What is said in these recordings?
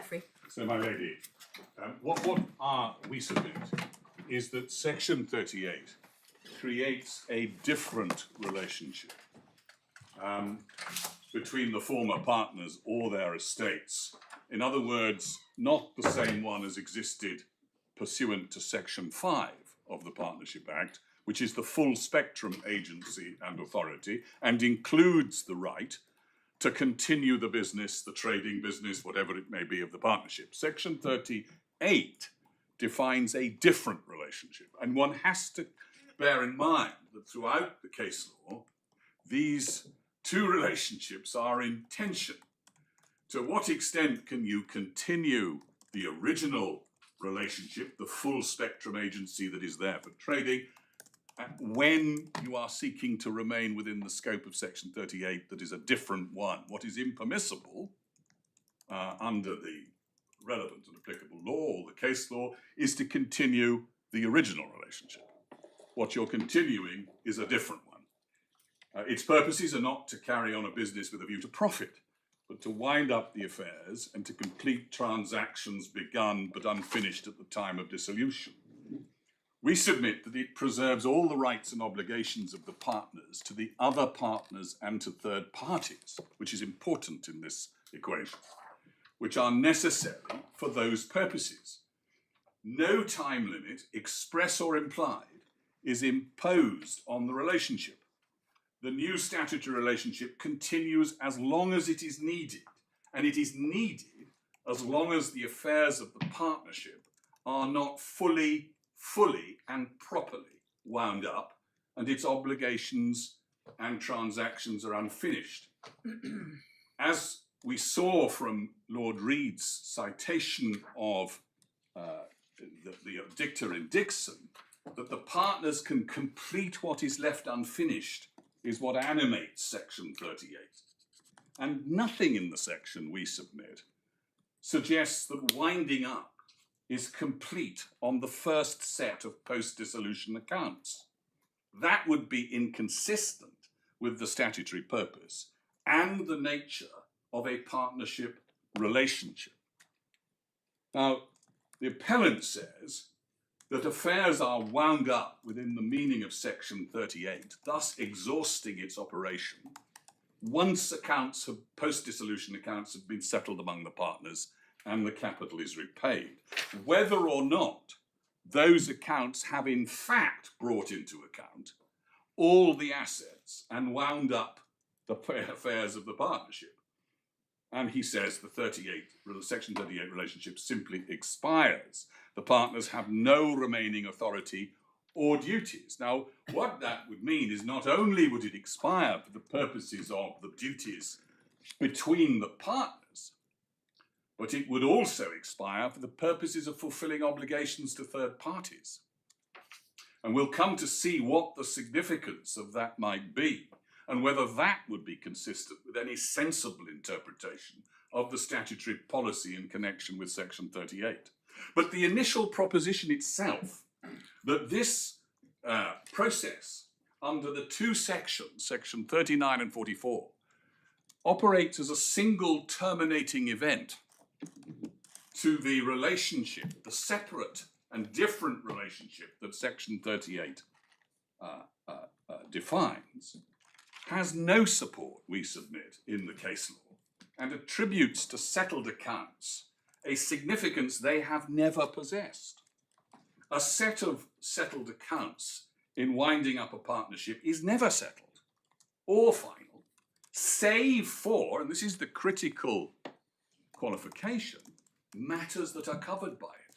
Jeffrey. So, my lady, what we submit is that Section 38 creates a different relationship between the former partners or their estates. In other words, not the same one as existed pursuant to Section 5 of the Partnership Act, which is the full spectrum agency and authority and includes the right to continue the business, the trading business, whatever it may be, of the partnership. Section 38 defines a different relationship, and one has to bear in mind that throughout the case law, these two relationships are in tension. To what extent can you continue the original relationship, the full spectrum agency that is there for trading, when you are seeking to remain within the scope of Section 38 that is a different one? What is impermissible under the relevant and applicable law or the case law is to continue the original relationship. What you're continuing is a different one. Its purposes are not to carry on a business with a view to profit, but to wind up the affairs and to complete transactions begun but unfinished at the time of dissolution. We submit that it preserves all the rights and obligations of the partners to the other partners and to third parties, which is important in this equation, which are necessary for those purposes. No time limit, express or implied, is imposed on the relationship. The new statutory relationship continues as long as it is needed, and it is needed as long as the affairs of the partnership are not fully and properly wound up and its obligations and transactions are unfinished. As we saw from Lord Reed's citation of the dicta in Dixon, that the partners can complete what is left unfinished is what animates Section 38. And nothing in the section we submit suggests that winding up is complete on the first set of post-dissolution accounts. That would be inconsistent with the statutory purpose and the nature of a partnership relationship. Now, the appellant says that affairs are wound up within the meaning of Section 38, thus exhausting its operation, once accounts of post-dissolution accounts have been settled among the partners and the capital is repaid, whether or not those accounts have in fact brought into account all the assets and wound up the affairs of the partnership. And he says the Section 38 relationship simply expires. The partners have no remaining authority or duties. Now, what that would mean is not only would it expire for the purposes of the duties between the partners, but it would also expire for the purposes of fulfilling obligations to third parties. And we'll come to see what the significance of that might be and whether that would be consistent with any sensible interpretation of the statutory policy in connection with Section 38. But the initial proposition itself, that this process under the two sections, Section 39 and 44, operates as a single terminating event to the relationship, the separate and different relationship that Section 38 defines, has no support, we submit, in the case law, and attributes to settled accounts a significance they have never possessed. A set of settled accounts in winding up a partnership is never settled or final, save for, and this is the critical qualification, matters that are covered by it.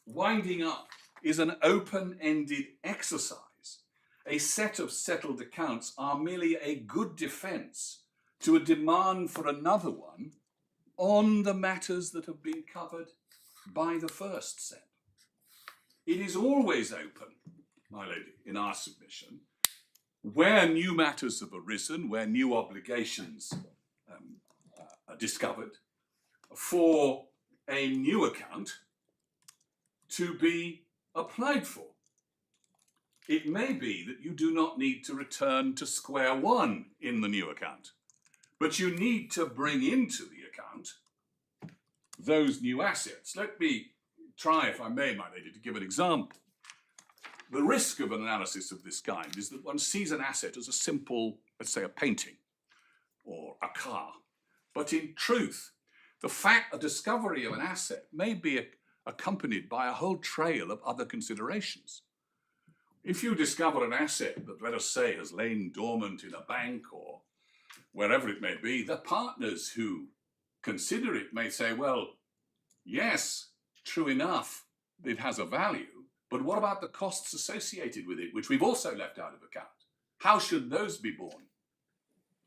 Winding up is an open-ended exercise. A set of settled accounts are merely a good defense to a demand for another one on the matters that have been covered by the first set. It is always open, my lady, in our submission, where new matters have arisen, where new obligations are discovered, for a new account to be applied for. It may be that you do not need to return to square one in the new account, but you need to bring into the account those new assets. Let me try, if I may, my lady, to give an example. The risk of an analysis of this kind is that one sees an asset as a simple, let's say, a painting or a car. But in truth, the discovery of an asset may be accompanied by a whole trail of other considerations. If you discover an asset that, let us say, has lain dormant in a bank or wherever it may be, the partners who consider it may say, well, yes, true enough, it has a value, but what about the costs associated with it, which we've also left out of account? How should those be borne?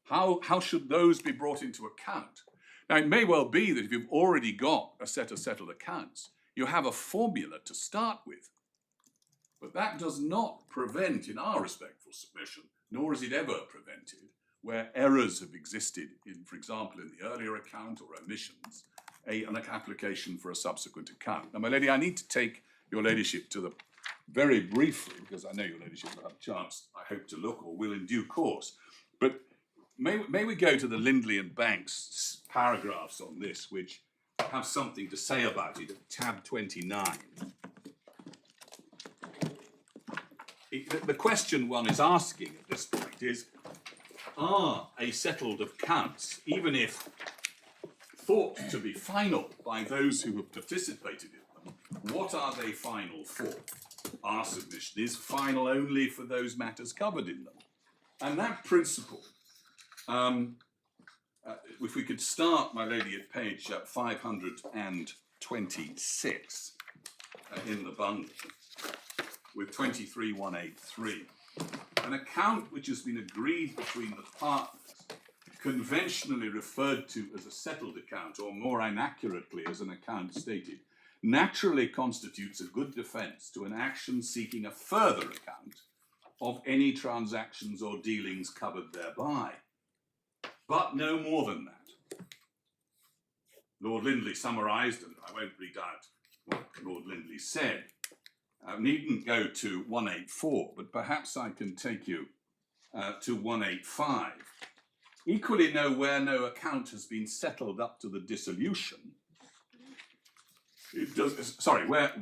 How should those be brought into account? Now, it may well be that if you've already got a set of settled accounts, you have a formula to start with. But that does not prevent, in our respectful submission, nor is it ever prevented, where errors have existed, for example, in the earlier account or omissions, an application for a subsequent account. Now, my lady, I need to take your ladyship to the, very briefly, because I know your ladyship will have a chance, I hope, to look, or will in due course. But may we go to the Lindley and Banks paragraphs on this, which have something to say about it at tab 29. The question one is asking at this point is, are a settled accounts, even if thought to be final by those who have participated in them, what are they final for? Our submission is final only for those matters covered in them. And that principle, if we could start, my lady, at page 526 in the bundle, with 23183, an account which has been agreed between the partners, conventionally referred to as a settled account, or more inaccurately as an account stated, naturally constitutes a good defence to an action seeking a further account of any transactions or dealings covered thereby. But no more than that. Lord Lindley summarised, and I won't read out what Lord Lindley said. I needn't go to 184, but perhaps I can take you to 185. Equally, where no account has been settled up to the dissolution, where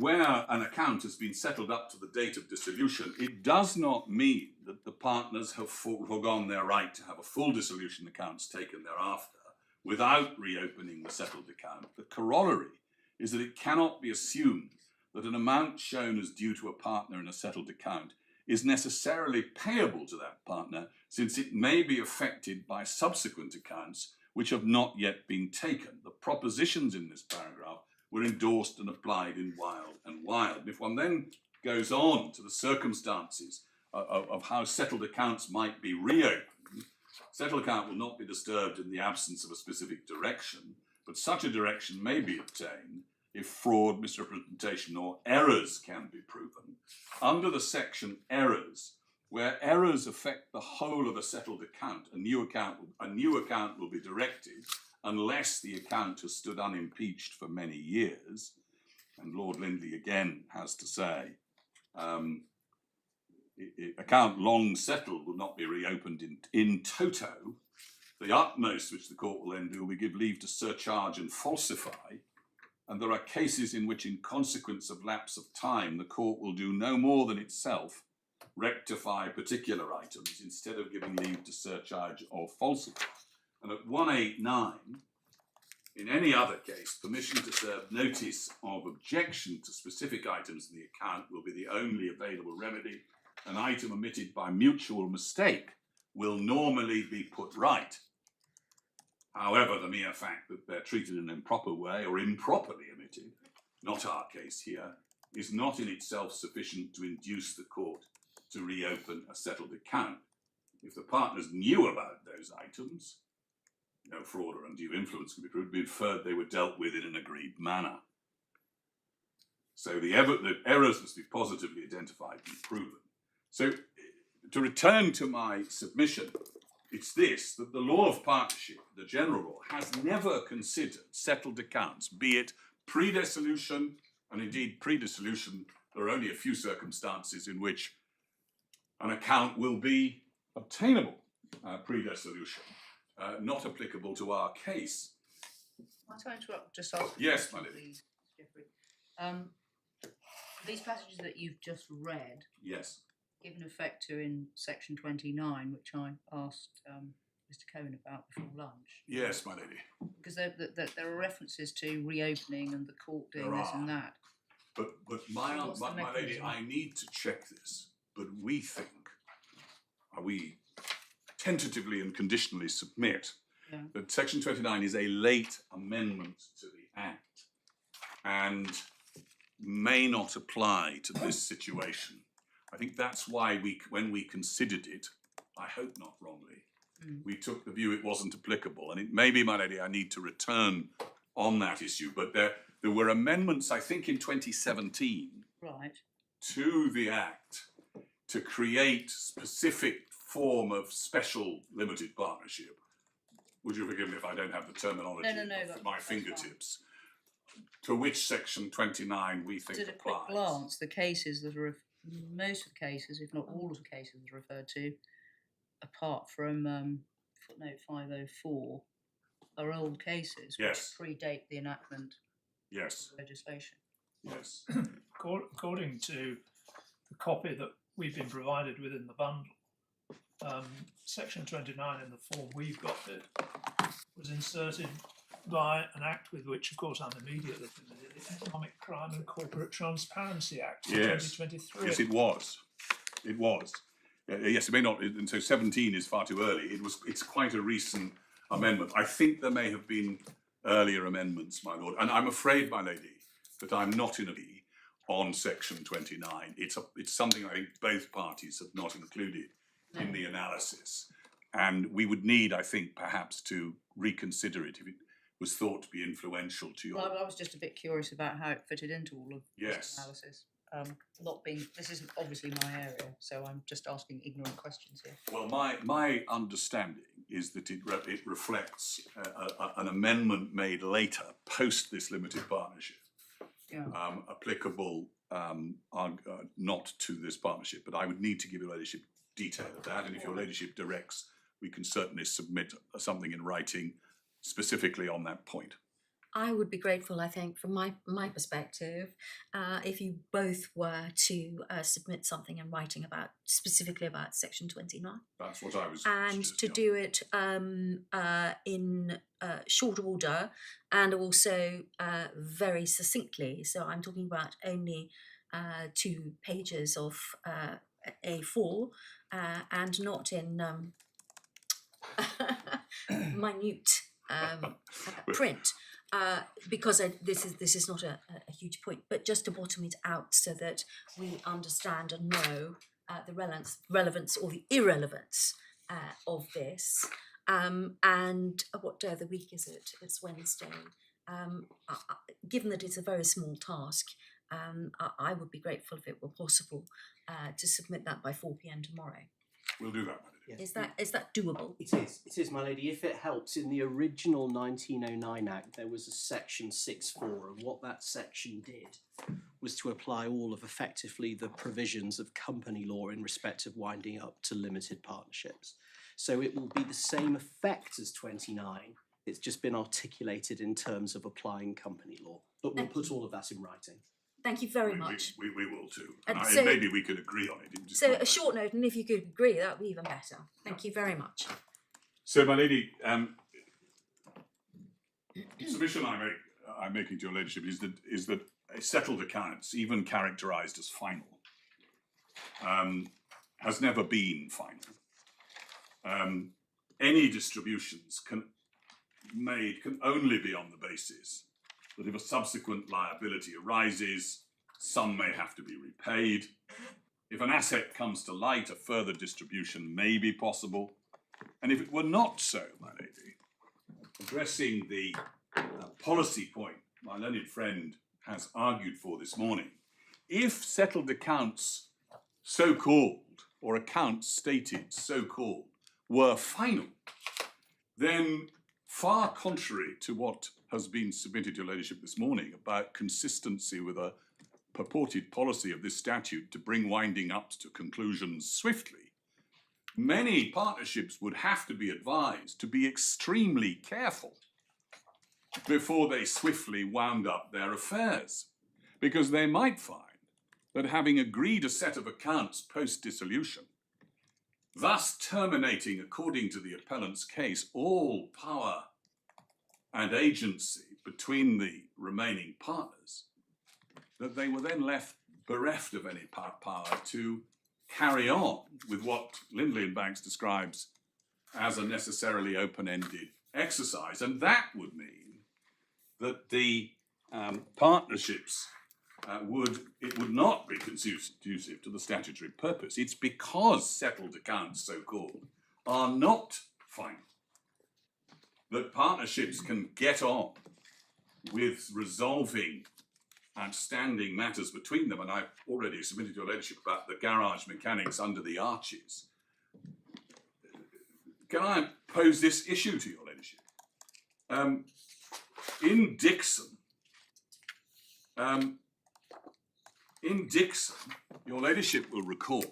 an account has been settled up to the date of dissolution, it does not mean that the partners have foregone their right to have a full dissolution accounts taken thereafter without reopening the settled account. The corollary is that it cannot be assumed that an amount shown as due to a partner in a settled account is necessarily payable to that partner, since it may be affected by subsequent accounts which have not yet been taken. The propositions in this paragraph were endorsed and applied in Wild and Wild. And if one then goes on to the circumstances of how settled accounts might be reopened, settled account will not be disturbed in the absence of a specific direction, but such a direction may be obtained if fraud, misrepresentation, or errors can be proven. Under the section errors, where errors affect the whole of a settled account, a new account will be directed unless the account has stood unimpeached for many years. And Lord Lindley again has to say, account long settled will not be reopened in toto. The utmost which the court will then do will be give leave to surcharge and falsify. And there are cases in which, in consequence of lapse of time, the court will do no more than itself rectify particular items instead of giving leave to surcharge or falsify. And at 189, in any other case, permission to serve notice of objection to specific items in the account will be the only available remedy. An item omitted by mutual mistake will normally be put right. However, the mere fact that they're treated in an improper way or improperly omitted, not our case here, is not in itself sufficient to induce the court to reopen a settled account. If the partners knew about those items, no fraud or undue influence can be proved, be inferred they were dealt with in an agreed manner. So the errors must be positively identified and proven. So to return to my submission, it's this, that the law of partnership, the general law, has never considered settled accounts, be it pre-dissolution, and indeed pre-dissolution, there are only a few circumstances in which an account will be obtainable pre-dissolution, not applicable to our case. Might I interrupt? Just ask. Yes, my lady. Please, Jeffrey. These passages that you've just read, Yes. given effect to in section 29, which I asked Mr. Cohen about before lunch. Yes, my lady. Because there are references to reopening and the court doing this and that. But my lady, mechanism? I need to check this. But we tentatively and conditionally submit that section 29 is a late amendment to the Act and may not apply to this situation. I think that's why when we considered it, I hope not wrongly, we took the view it wasn't applicable. And it may be, my lady, I need to return on that issue. But there were amendments, I think, in 2017 to the Act to create specific form of special limited partnership. Would you forgive me if I don't have the terminology at my fingertips? To which section 29 we think applies. At a quick glance, the cases that are, most of the cases, if not all of the cases referred to, apart from footnote 504, are old cases which predate the enactment of legislation. Yes. According to the copy that we've been provided with in the bundle, section 29 in the form we've got it was inserted by an act with which, of course, I'm immediately familiar, the Economic Crime and Corporate Transparency Act of 2023. Yes, it was. It was. Yes, it may not, and so 17 is far too early. It's quite a recent amendment. I think there may have been earlier amendments, my lord, and I'm afraid, my lady, that I'm not in a V on section 29. It's something I think both parties have not included in the analysis, and we would need, I think, perhaps to reconsider it if it was thought to be influential to your... Well, I was just a bit curious about how it fitted into all of this analysis. This isn't obviously my area, so I'm just asking ignorant questions here. Well, my understanding is that it reflects an amendment made later, post this limited partnership, applicable not to this partnership, but I would need to give your ladyship detail of that, and if your ladyship directs, we can certainly submit something in writing specifically on that point. I would be grateful, I think, from my perspective, if you both were to submit something in writing specifically about section 29. That's what I was and to do it in short order and also very succinctly. So I'm talking about only 2 pages of A4 and not in minute print. Because this is not a huge point, but just to bottom it out so that we understand and know the relevance or the irrelevance of this. And what day of the week is it? It's Wednesday. Given that it's a very small task, I would be grateful if it were possible to submit that by 4 p.m. tomorrow. We'll do that, my lady. Yes. Is that doable? It is, my lady. If it helps, in the original 1909 Act, there was a section 6.4, and what that section did was to apply all of effectively the provisions of company law in respect of winding up to limited partnerships. So it will be the same effect as 29. It's just been articulated in terms of applying company law. But we'll put all of that in writing. Thank you very much. We will too. So, maybe we could agree on it. So a short note, and if you could agree, that would be even better. Thank you very much. So, my lady, the submission I'm making to your ladyship is that settled accounts, even characterised as final, has never been final. Any distributions can only be on the basis that if a subsequent liability arises, some may have to be repaid. If an asset comes to light, a further distribution may be possible. And if it were not so, my lady, addressing the policy point my learned friend has argued for this morning, if settled accounts so-called, or accounts stated so-called, were final, then far contrary to what has been submitted to your ladyship this morning about consistency with a purported policy of this statute to bring winding up to conclusions swiftly, many partnerships would have to be advised to be extremely careful before they swiftly wound up their affairs, because they might find that having agreed a set of accounts post-dissolution, thus terminating, according to the appellant's case, all power and agency between the remaining partners, that they were then left bereft of any power to carry on with what Lindley and Banks describes as a necessarily open-ended exercise. And that would mean that the partnerships would not be conducive to the statutory purpose. It's because settled accounts, so-called, are not final that partnerships can get on with resolving outstanding matters between them. And I've already submitted to your ladyship about the garage mechanics under the arches. Can I pose this issue to your ladyship? In Dixon, your ladyship will recall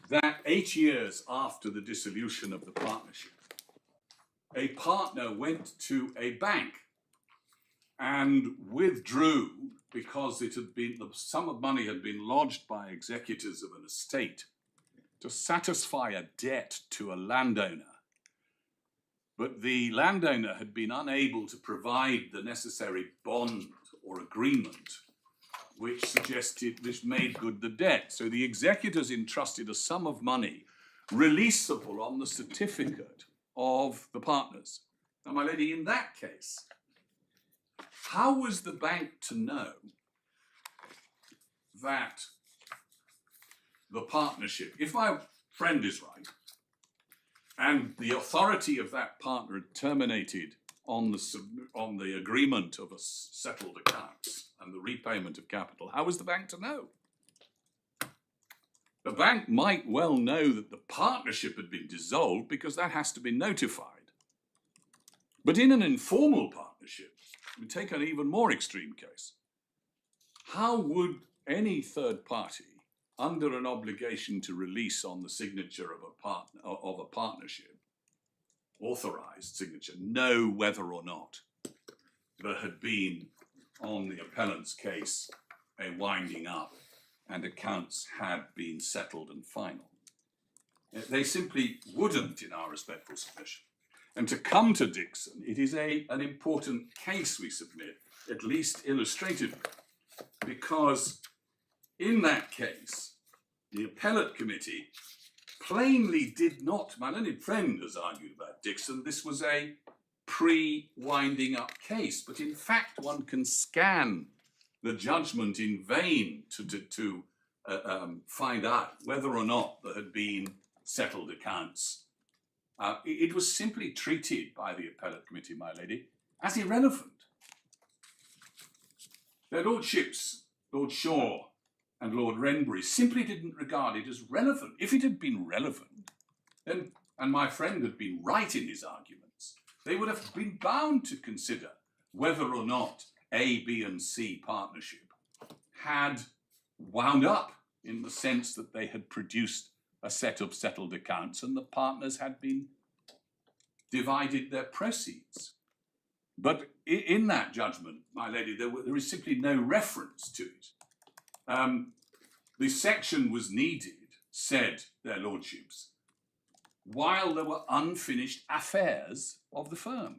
that 8 years after the dissolution of the partnership, a partner went to a bank and withdrew because it had been, the sum of money had been lodged by executors of an estate to satisfy a debt to a landowner. But the landowner had been unable to provide the necessary bond or agreement which made good the debt. So the executors entrusted a sum of money releasable on the certificate of the partners. Now, my lady, in that case, how was the bank to know that the partnership, if my friend is right, and the authority of that partner had terminated on the agreement of a settled accounts and the repayment of capital, how was the bank to know? The bank might well know that the partnership had been dissolved because that has to be notified. But in an informal partnership, we take an even more extreme case. How would any third party, under an obligation to release on the signature of a partnership, authorised signature, know whether or not there had been, on the appellant's case, a winding up and accounts had been settled and final? They simply wouldn't, in our respectful submission. And to come to Dixon, it is an important case we submit, at least illustratively, because in that case, the appellate committee plainly did not, my learned friend has argued about Dixon, this was a pre-winding up case, but in fact one can scan the judgment in vain to find out whether or not there had been settled accounts. It was simply treated by the appellate committee, my lady, as irrelevant. Their lordships, Lord Shaw and Lord Wrenbury, simply didn't regard it as relevant. If it had been relevant, then, and my friend had been right in his arguments, they would have been bound to consider whether or not A, B and C partnership had wound up in the sense that they had produced a set of settled accounts and the partners had been divided their proceeds. But in that judgment, my lady, there is simply no reference to it. The section was needed, said their lordships, while there were unfinished affairs of the firm,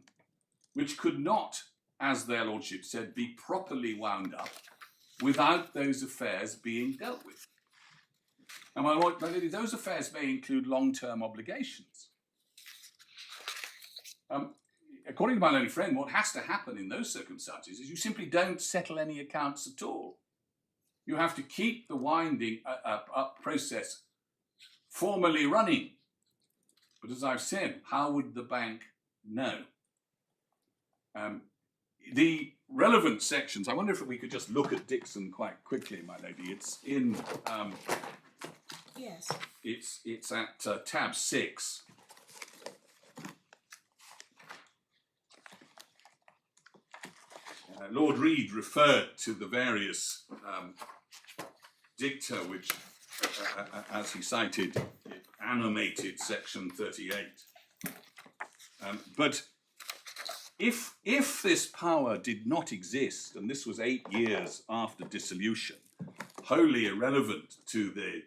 which could not, as their lordship said, be properly wound up without those affairs being dealt with. And my lady, those affairs may include long-term obligations. According to my learned friend, what has to happen in those circumstances is you simply don't settle any accounts at all. You have to keep the winding up process formally running. But as I've said, how would the bank know? The relevant sections, I wonder if we could just look at Dixon quite quickly, my lady. It's in... Yes. It's at tab 6. Lord Reed referred to the various dicta which, as he cited, animated section 38. But if this power did not exist, and this was 8 years after dissolution, wholly irrelevant to the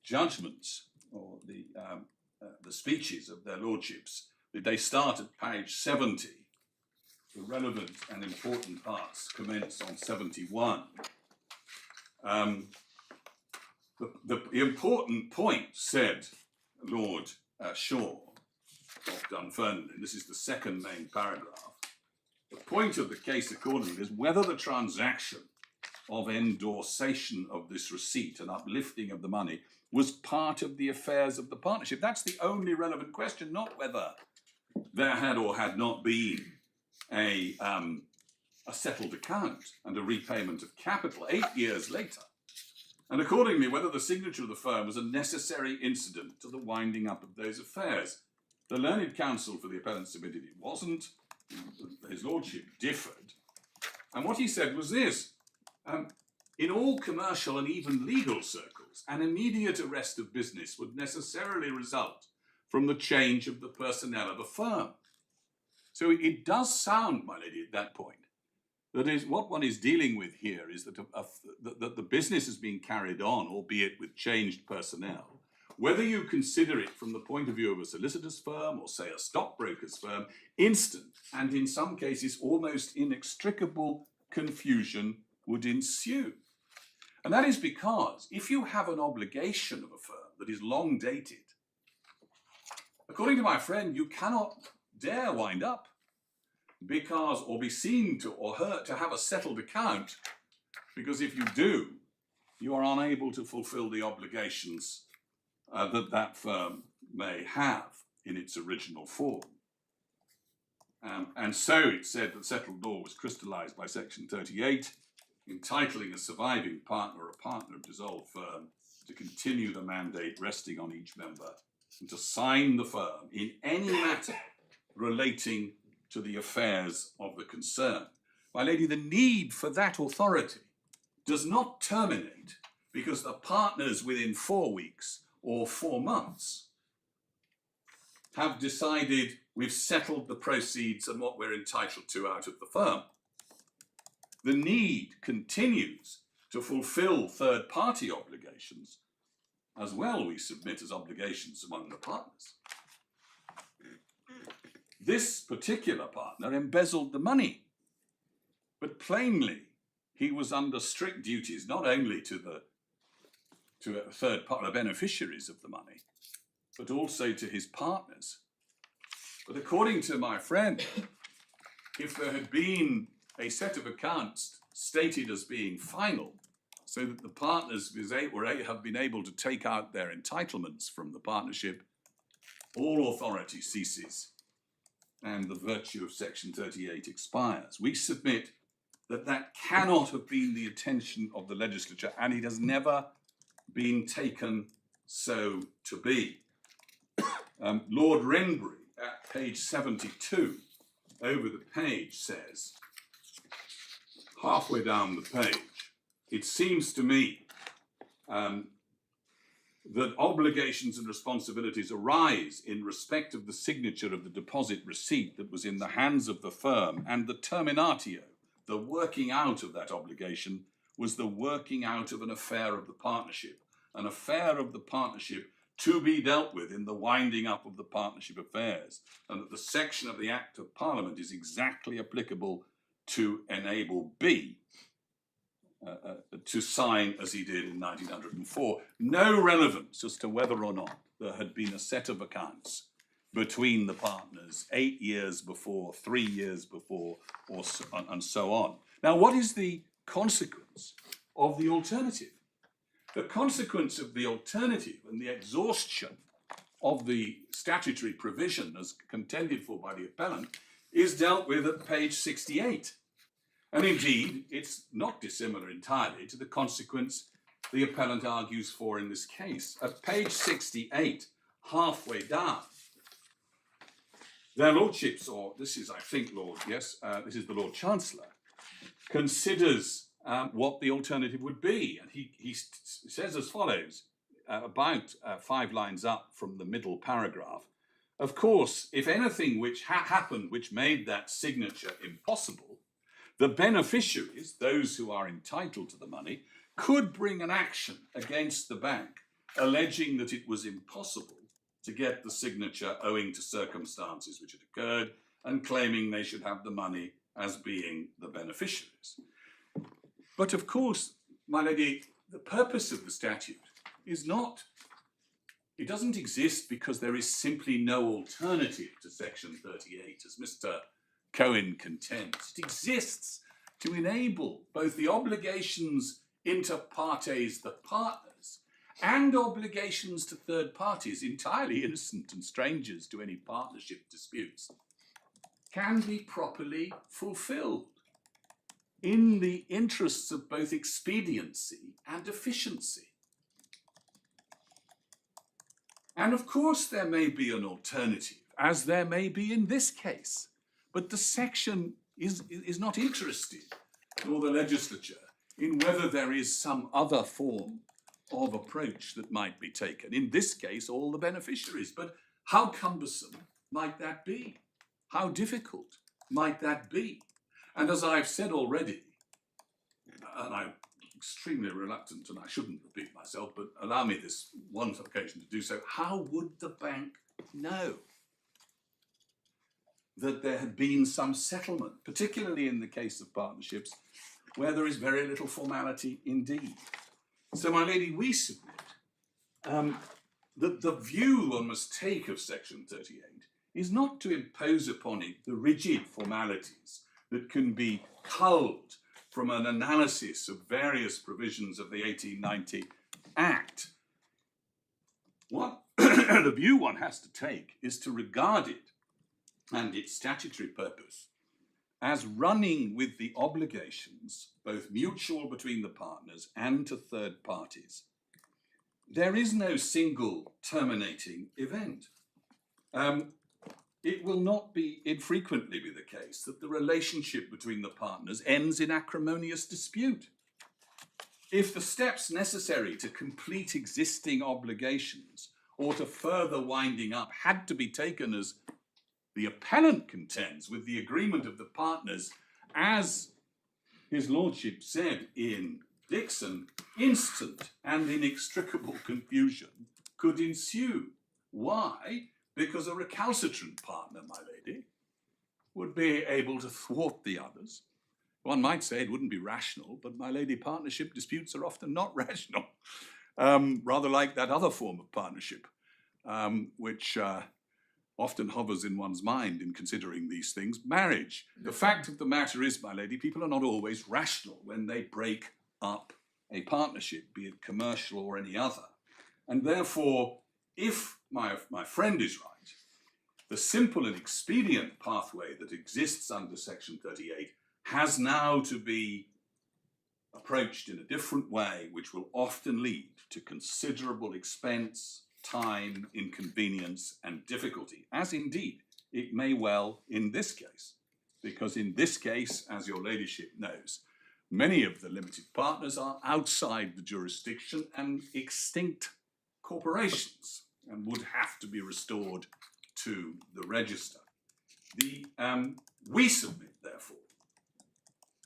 judgments or the speeches of their lordships, they start at page 70. The relevant and important parts commence on 71. The important point, said Lord Shaw of Dunfermline, this is the second main paragraph, the point of the case accordingly is whether the transaction of endorsation of this receipt and uplifting of the money was part of the affairs of the partnership. That's the only relevant question, not whether there had or had not been a settled account and a repayment of capital 8 years later. And accordingly, whether the signature of the firm was a necessary incident to the winding up of those affairs. The learned counsel for the appellant submitted it wasn't. His lordship differed. And what he said was this: in all commercial and even legal circles, an immediate arrest of business would necessarily result from the change of the personnel of a firm. So it does sound, my lady, at that point, that is what one is dealing with here is that the business is being carried on, albeit with changed personnel. Whether you consider it from the point of view of a solicitor's firm or, say, a stockbroker's firm, instant and in some cases almost inextricable confusion would ensue. And that is because if you have an obligation of a firm that is long dated, according to my friend, you cannot dare wind up because, or be seen to or hurt to have a settled account, because if you do, you are unable to fulfill the obligations that firm may have in its original form. And so it said that settled law was crystallized by section 38, entitling a surviving partner or a partner of dissolved firm to continue the mandate resting on each member and to sign the firm in any matter relating to the affairs of the concern. My lady, the need for that authority does not terminate because the partners within 4 weeks or 4 months have decided we've settled the proceeds and what we're entitled to out of the firm. The need continues to fulfill third-party obligations as well, we submit, as obligations among the partners. This particular partner embezzled the money, but plainly he was under strict duties not only to a third party beneficiaries of the money, but also to his partners. But according to my friend, if there had been a set of accounts stated as being final, so that the partners have been able to take out their entitlements from the partnership, all authority ceases and the virtue of section 38 expires. We submit that that cannot have been the intention of the legislature, and it has never been taken so to be. Lord Renbury, at page 72, over the page, says, halfway down the page, it seems to me that obligations and responsibilities arise in respect of the signature of the deposit receipt that was in the hands of the firm, and the terminatio, the working out of that obligation, was the working out of an affair of the partnership, an affair of the partnership to be dealt with in the winding up of the partnership affairs, and that the section of the Act of Parliament is exactly applicable to enable B to sign as he did in 1904. No relevance as to whether or not there had been a set of accounts between the partners 8 years before, 3 years before, and so on. Now, what is the consequence of the alternative? The consequence of the alternative and the exhaustion of the statutory provision as contended for by the appellant is dealt with at page 68. And indeed, it's not dissimilar entirely to the consequence the appellant argues for in this case. At page 68, halfway down, their lordships, or this is, I think, this is the Lord Chancellor, considers what the alternative would be. And he says as follows, about 5 lines up from the middle paragraph, Of course, if anything which happened which made that signature impossible, the beneficiaries, those who are entitled to the money, could bring an action against the bank alleging that it was impossible to get the signature owing to circumstances which had occurred and claiming they should have the money as being the beneficiaries. But of course, my lady, the purpose of the statute is not, it doesn't exist because there is simply no alternative to Section 38, as Mr. Cohen contends. It exists to enable both the obligations inter partes, the partners, and obligations to third parties, entirely innocent and strangers to any partnership disputes, can be properly fulfilled in the interests of both expediency and efficiency. And of course there may be an alternative, as there may be in this case, but the section is not interested, nor the legislature, in whether there is some other form of approach that might be taken. In this case, all the beneficiaries. But how cumbersome might that be? How difficult might that be? And as I've said already, and I'm extremely reluctant, and I shouldn't repeat myself, but allow me this one occasion to do so, how would the bank know that there had been some settlement, particularly in the case of partnerships, where there is very little formality indeed? So, my lady, we submit that the view one must take of Section 38 is not to impose upon it the rigid formalities that can be culled from an analysis of various provisions of the 1890 Act. What the view one has to take is to regard it and its statutory purpose as running with the obligations, both mutual between the partners and to third parties. There is no single terminating event. It will not be infrequently be the case that the relationship between the partners ends in acrimonious dispute. If the steps necessary to complete existing obligations or to further winding up had to be taken, as the appellant contends, with the agreement of the partners, as his lordship said in Dixon, instant and inextricable confusion could ensue. Why? Because a recalcitrant partner, my lady, would be able to thwart the others. One might say it wouldn't be rational, but my lady, partnership disputes are often not rational. Rather like that other form of partnership, which often hovers in one's mind in considering these things, marriage. The fact of the matter is, my lady, people are not always rational when they break up a partnership, be it commercial or any other. And therefore, if my friend is right, the simple and expedient pathway that exists under Section 38 has now to be approached in a different way, which will often lead to considerable expense, time, inconvenience, and difficulty, as indeed it may well in this case. Because in this case, as your ladyship knows, many of the limited partners are outside the jurisdiction and extinct corporations and would have to be restored to the register. We submit, therefore,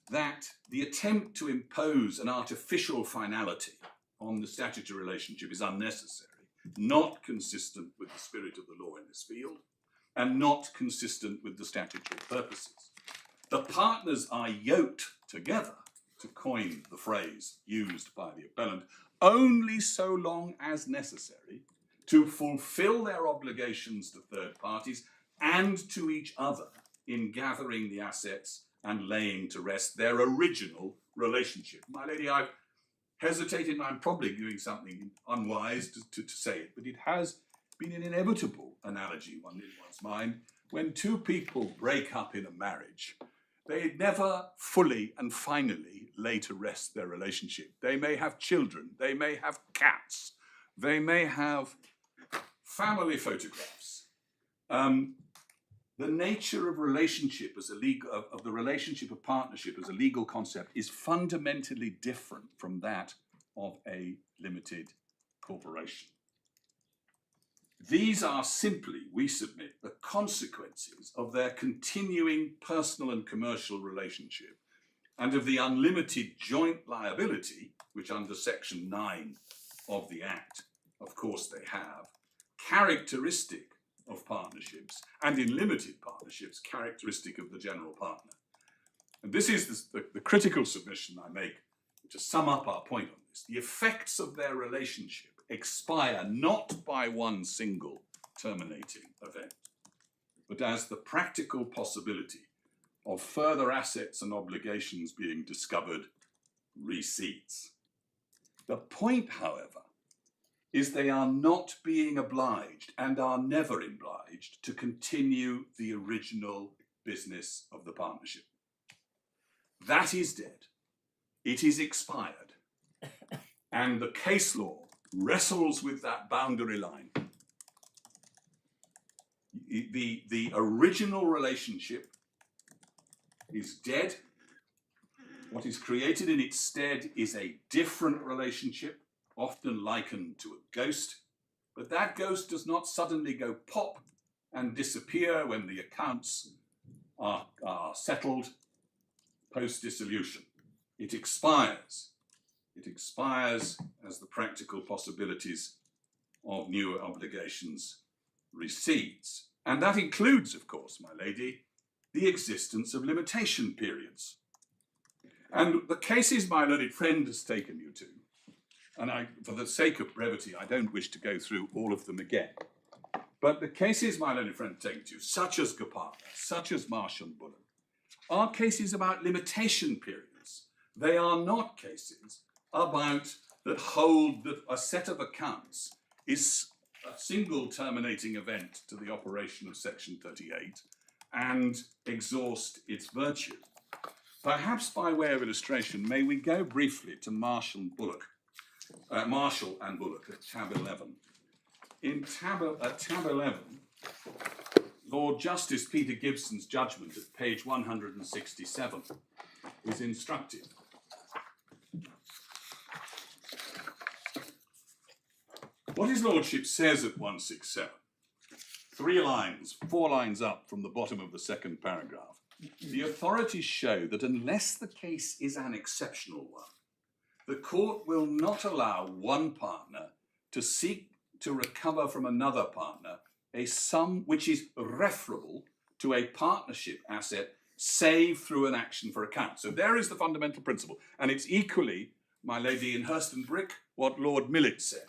that the attempt to impose an artificial finality on the statutory relationship is unnecessary, not consistent with the spirit of the law in this field, and not consistent with the statutory purposes. The partners are yoked together, to coin the phrase used by the appellant, only so long as necessary to fulfill their obligations to third parties and to each other in gathering the assets and laying to rest their original relationship. My lady, I've hesitated, and I'm probably doing something unwise to say it, but it has been an inevitable analogy in one's mind. When two people break up in a marriage, they never fully and finally lay to rest their relationship. They may have children, they may have cats, they may have family photographs. The nature of relationship as of the relationship of partnership as a legal concept is fundamentally different from that of a limited corporation. These are simply, we submit, the consequences of their continuing personal and commercial relationship and of the unlimited joint liability, which under Section 9 of the Act, of course they have, characteristic of partnerships, and in limited partnerships, characteristic of the general partner. And this is the critical submission I make to sum up our point on this. The effects of their relationship expire not by one single terminating event, but as the practical possibility of further assets and obligations being discovered recedes. The point, however, is they are not being obliged and are never obliged to continue the original business of the partnership. That is dead. It is expired. And the case law wrestles with that boundary line. The original relationship is dead. What is created in its stead is a different relationship, often likened to a ghost, but that ghost does not suddenly go pop and disappear when the accounts are settled post-dissolution. It expires. It expires as the practical possibilities of new obligations recedes. And that includes, of course, my lady, the existence of limitation periods. And the cases my learned friend has taken you to, and for the sake of brevity, I don't wish to go through all of them again, but the cases my learned friend has taken to, such as Gopala, such as Marsh and Bullock, are cases about limitation periods. They are not cases about that hold that a set of accounts is a single terminating event to the operation of Section 38 and exhaust its virtue. Perhaps by way of illustration, may we go briefly to Marshall and Bullock at tab 11. At tab 11, Lord Justice Peter Gibson's judgment at page 167 is instructive. What his lordship says at 167, 4 lines up from the bottom of the second paragraph, the authorities show that unless the case is an exceptional one, the court will not allow one partner to seek to recover from another partner a sum which is referable to a partnership asset save through an action for account. So there is the fundamental principle. And it's equally, my lady, in Hurst and Brick, what Lord Millett said.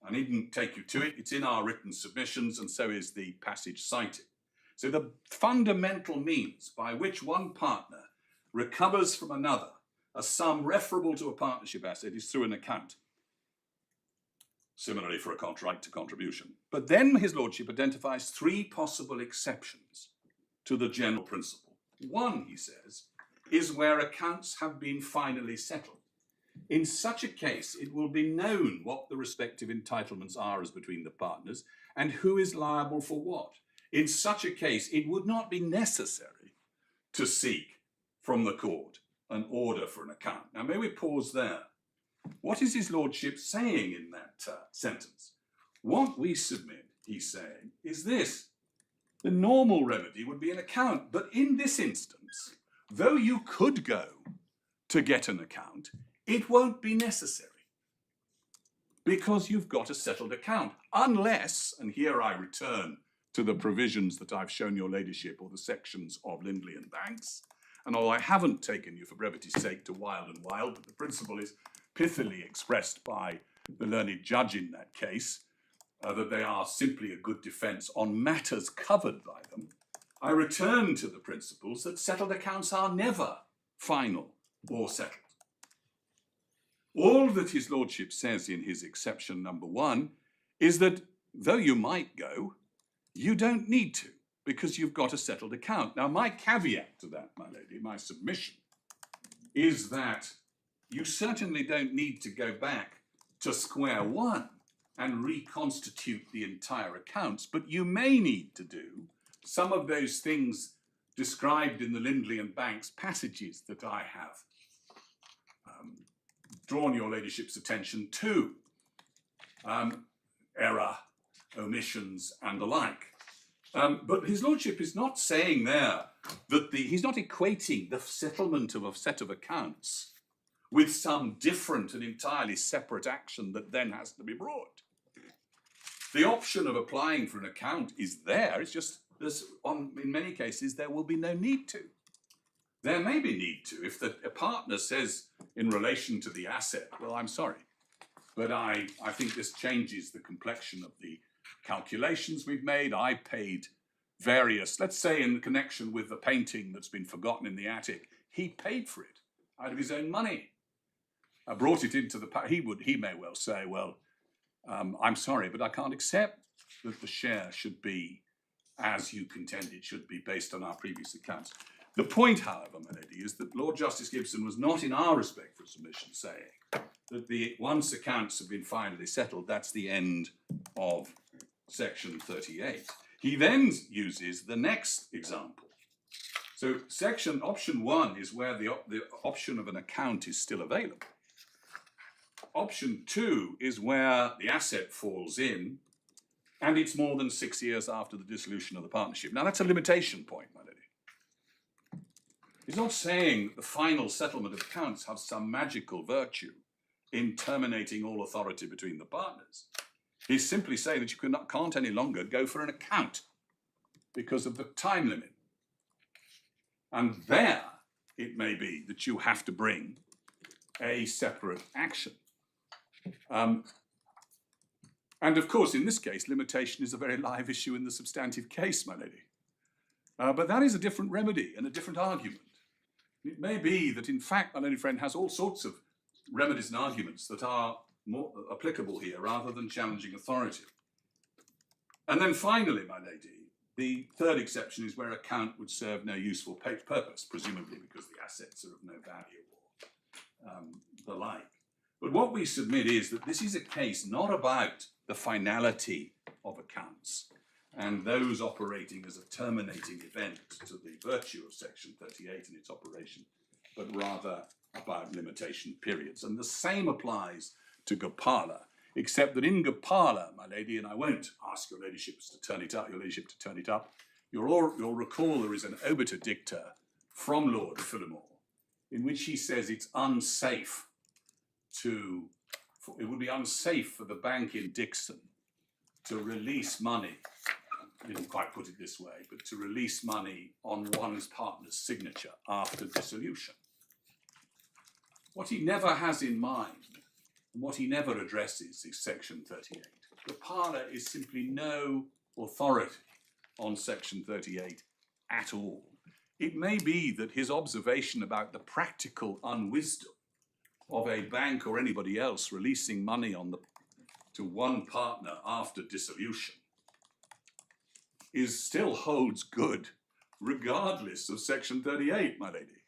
I needn't take you to it. It's in our written submissions, and so is the passage cited. So the fundamental means by which one partner recovers from another a sum referable to a partnership asset is through an account. Similarly for a right to contribution. But then his lordship identifies 3 possible exceptions to the general principle. One, he says, is where accounts have been finally settled. In such a case, it will be known what the respective entitlements are as between the partners and who is liable for what. In such a case, it would not be necessary to seek from the court an order for an account. Now, may we pause there? What is his lordship saying in that sentence? What we submit, he's saying, is this. The normal remedy would be an account, but in this instance, though you could go to get an account, it won't be necessary because you've got a settled account, unless, and here I return to the provisions that I've shown your ladyship or the sections of Lindley and Banks, and although I haven't taken you for brevity's sake to Wild and Wild, but the principle is pithily expressed by the learned judge in that case, that they are simply a good defence on matters covered by them, I return to the principles that settled accounts are never final or settled. All that his lordship says in his exception number 1 is that though you might go, you don't need to because you've got a settled account. Now, my caveat to that, my lady, my submission, is that you certainly don't need to go back to square one and reconstitute the entire accounts, but you may need to do some of those things described in the Lindley and Banks passages that I have drawn your ladyship's attention to. Error, omissions and the like. But his lordship is not saying there that he's not equating the settlement of a set of accounts with some different and entirely separate action that then has to be brought. The option of applying for an account is there. It's just in many cases there will be no need to. There may be need to if a partner says in relation to the asset, well, I'm sorry, but I think this changes the complexion of the calculations we've made. I paid various, let's say in connection with the painting that's been forgotten in the attic, he paid for it out of his own money. I brought it into he may well say, well, I'm sorry, but I can't accept that the share should be as you contend it should be based on our previous accounts. The point, however, my lady, is that Lord Justice Gibson was not in our respectful submission saying that once accounts have been finally settled, that's the end of section 38. He then uses the next example. So option 1 is where the option of an account is still available. Option 2 is where the asset falls in and it's more than 6 years after the dissolution of the partnership. Now that's a limitation point, my lady. He's not saying the final settlement of accounts has some magical virtue in terminating all authority between the partners. He's simply saying that you can't any longer go for an account because of the time limit. And there it may be that you have to bring a separate action. And of course, in this case, limitation is a very live issue in the substantive case, my lady. But that is a different remedy and a different argument. It may be that, in fact, my lady friend has all sorts of remedies and arguments that are more applicable here rather than challenging authority. And then finally, my lady, the third exception is where account would serve no useful purpose, presumably because the assets are of no value or the like. But what we submit is that this is a case not about the finality of accounts and those operating as a terminating event to the virtue of section 38 and its operation, but rather about limitation periods. And the same applies to Gopala, except that in Gopala, my lady, and I won't ask your ladyship to turn it up, you'll recall there is an obiter dicta from Lord Phillimore in which he says it would be unsafe for the bank in Dixon to release money, he didn't quite put it this way, but to release money on one's partner's signature after dissolution. What he never has in mind, and what he never addresses, is section 38. Gopala is simply no authority on section 38 at all. It may be that his observation about the practical unwisdom of a bank or anybody else releasing money to one partner after dissolution still holds good regardless of section 38, my lady.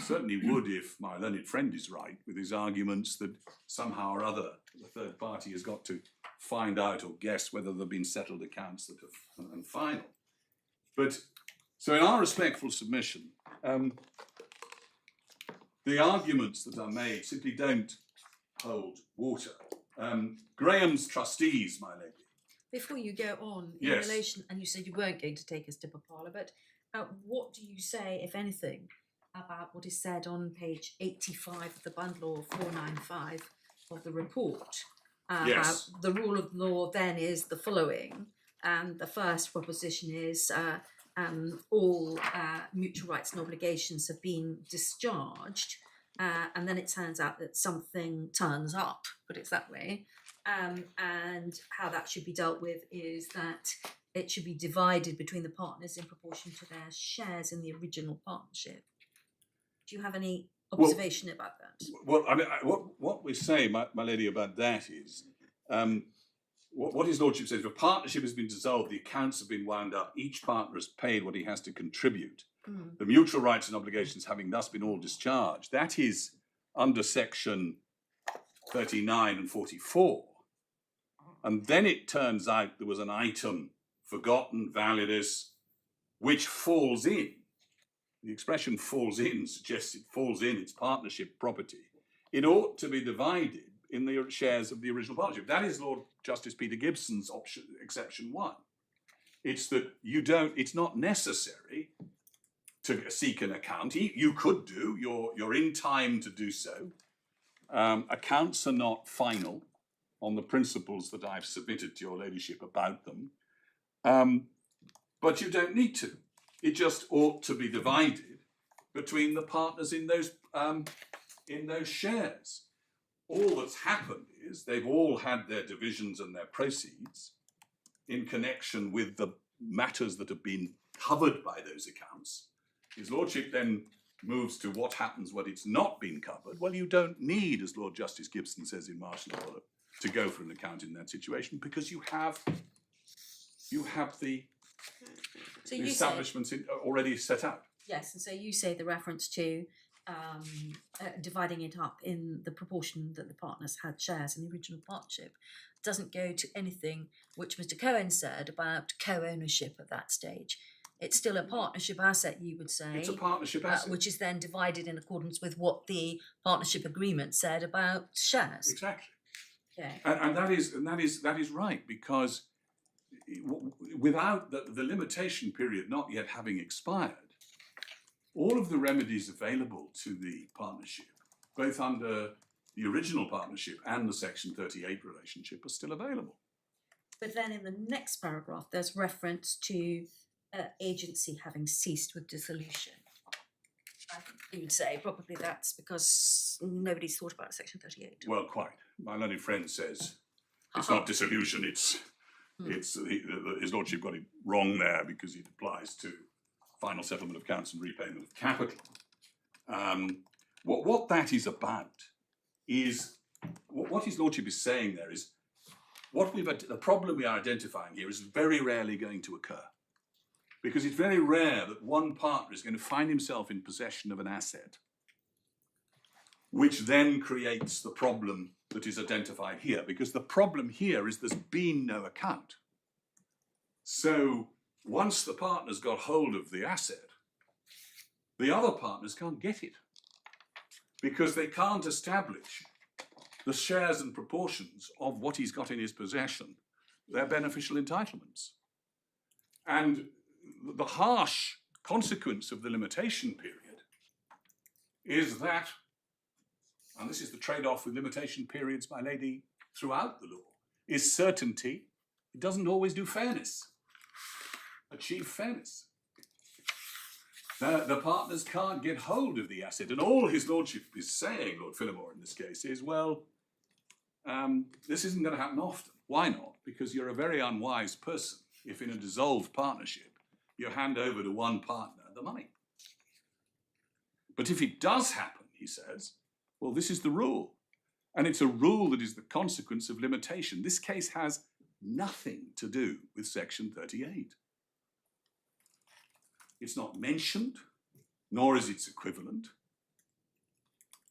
Certainly would if my learned friend is right with his arguments that somehow or other the third party has got to find out or guess whether there have been settled accounts that are and final. But so in our respectful submission, the arguments that are made simply don't hold water. Graham's trustees, my lady. Before you go on, in Yes. relation, and you said you weren't going to take us to Gopala, but what do you say, if anything, about what is said on page 85 of the bundle 495 of the report? Yes. The rule of law then is the following, and the first proposition is all mutual rights and obligations have been discharged, and then it turns out that something turns up, put it that way, and how that should be dealt with is that it should be divided between the partners in proportion to their shares in the original partnership. Do you have any observation about that? Well, I mean, what we say, my lady, about that is, what his lordship says, if a partnership has been dissolved, the accounts have been wound up, each partner has paid what he has to contribute. The mutual rights and obligations having thus been all discharged, that is under section 39 and 44. And then it turns out there was an item, forgotten, valueless, which falls in. The expression falls in suggests it falls in its partnership property. It ought to be divided shares of the original partnership. That is Lord Justice Peter Gibson's exception 1. It's that it's not necessary to seek an account. You could do, you're in time to do so. Accounts are not final on the principles that I've submitted to your ladyship about them. But you don't need to. It just ought to be divided between the partners in those shares. All that's happened is they've all had their divisions and their proceeds in connection with the matters that have been covered by those accounts. His lordship then moves to what happens when it's not been covered. Well, you don't need, as Lord Justice Gibson says in Marshall and Waller, to go for an account in that situation, because you have the establishments already set out. Yes, and so you say the reference to dividing it up in the proportion that the partners had shares in the original partnership doesn't go to anything which Mr. Cohen said about co-ownership at that stage. It's still a partnership asset, you would say. It's a partnership asset. Which is then divided in accordance with what the partnership agreement said about shares. Exactly. Okay. And that is right, because without the limitation period not yet having expired, all of the remedies available to the partnership, both under the original partnership and the Section 38 relationship, are still available. But then in the next paragraph, there's reference to agency having ceased with dissolution. I think you would say probably that's because nobody's thought about Section 38. Well, quite. My learned friend says it's not dissolution, it's his lordship got it wrong there because it applies to final settlement of accounts and repayment of capital. What that is about is, what his lordship is saying there is, the problem we are identifying here is very rarely going to occur. Because it's very rare that one partner is going to find himself in possession of an asset, which then creates the problem that is identified here. Because the problem here is there's been no account. So once the partner's got hold of the asset, the other partners can't get it, because they can't establish the shares and proportions of what he's got in his possession, their beneficial entitlements. And the harsh consequence of the limitation period is that, and this is the trade-off with limitation periods, my lady, throughout the law, is certainty. It doesn't always do fairness, achieve fairness. The partners can't get hold of the asset, and all his lordship is saying, Lord Phillimore in this case, is, well, this isn't going to happen often. Why not? Because you're a very unwise person if in a dissolved partnership you hand over to one partner the money. But if it does happen, he says, well, this is the rule. And it's a rule that is the consequence of limitation. This case has nothing to do with Section 38. It's not mentioned, nor is its equivalent.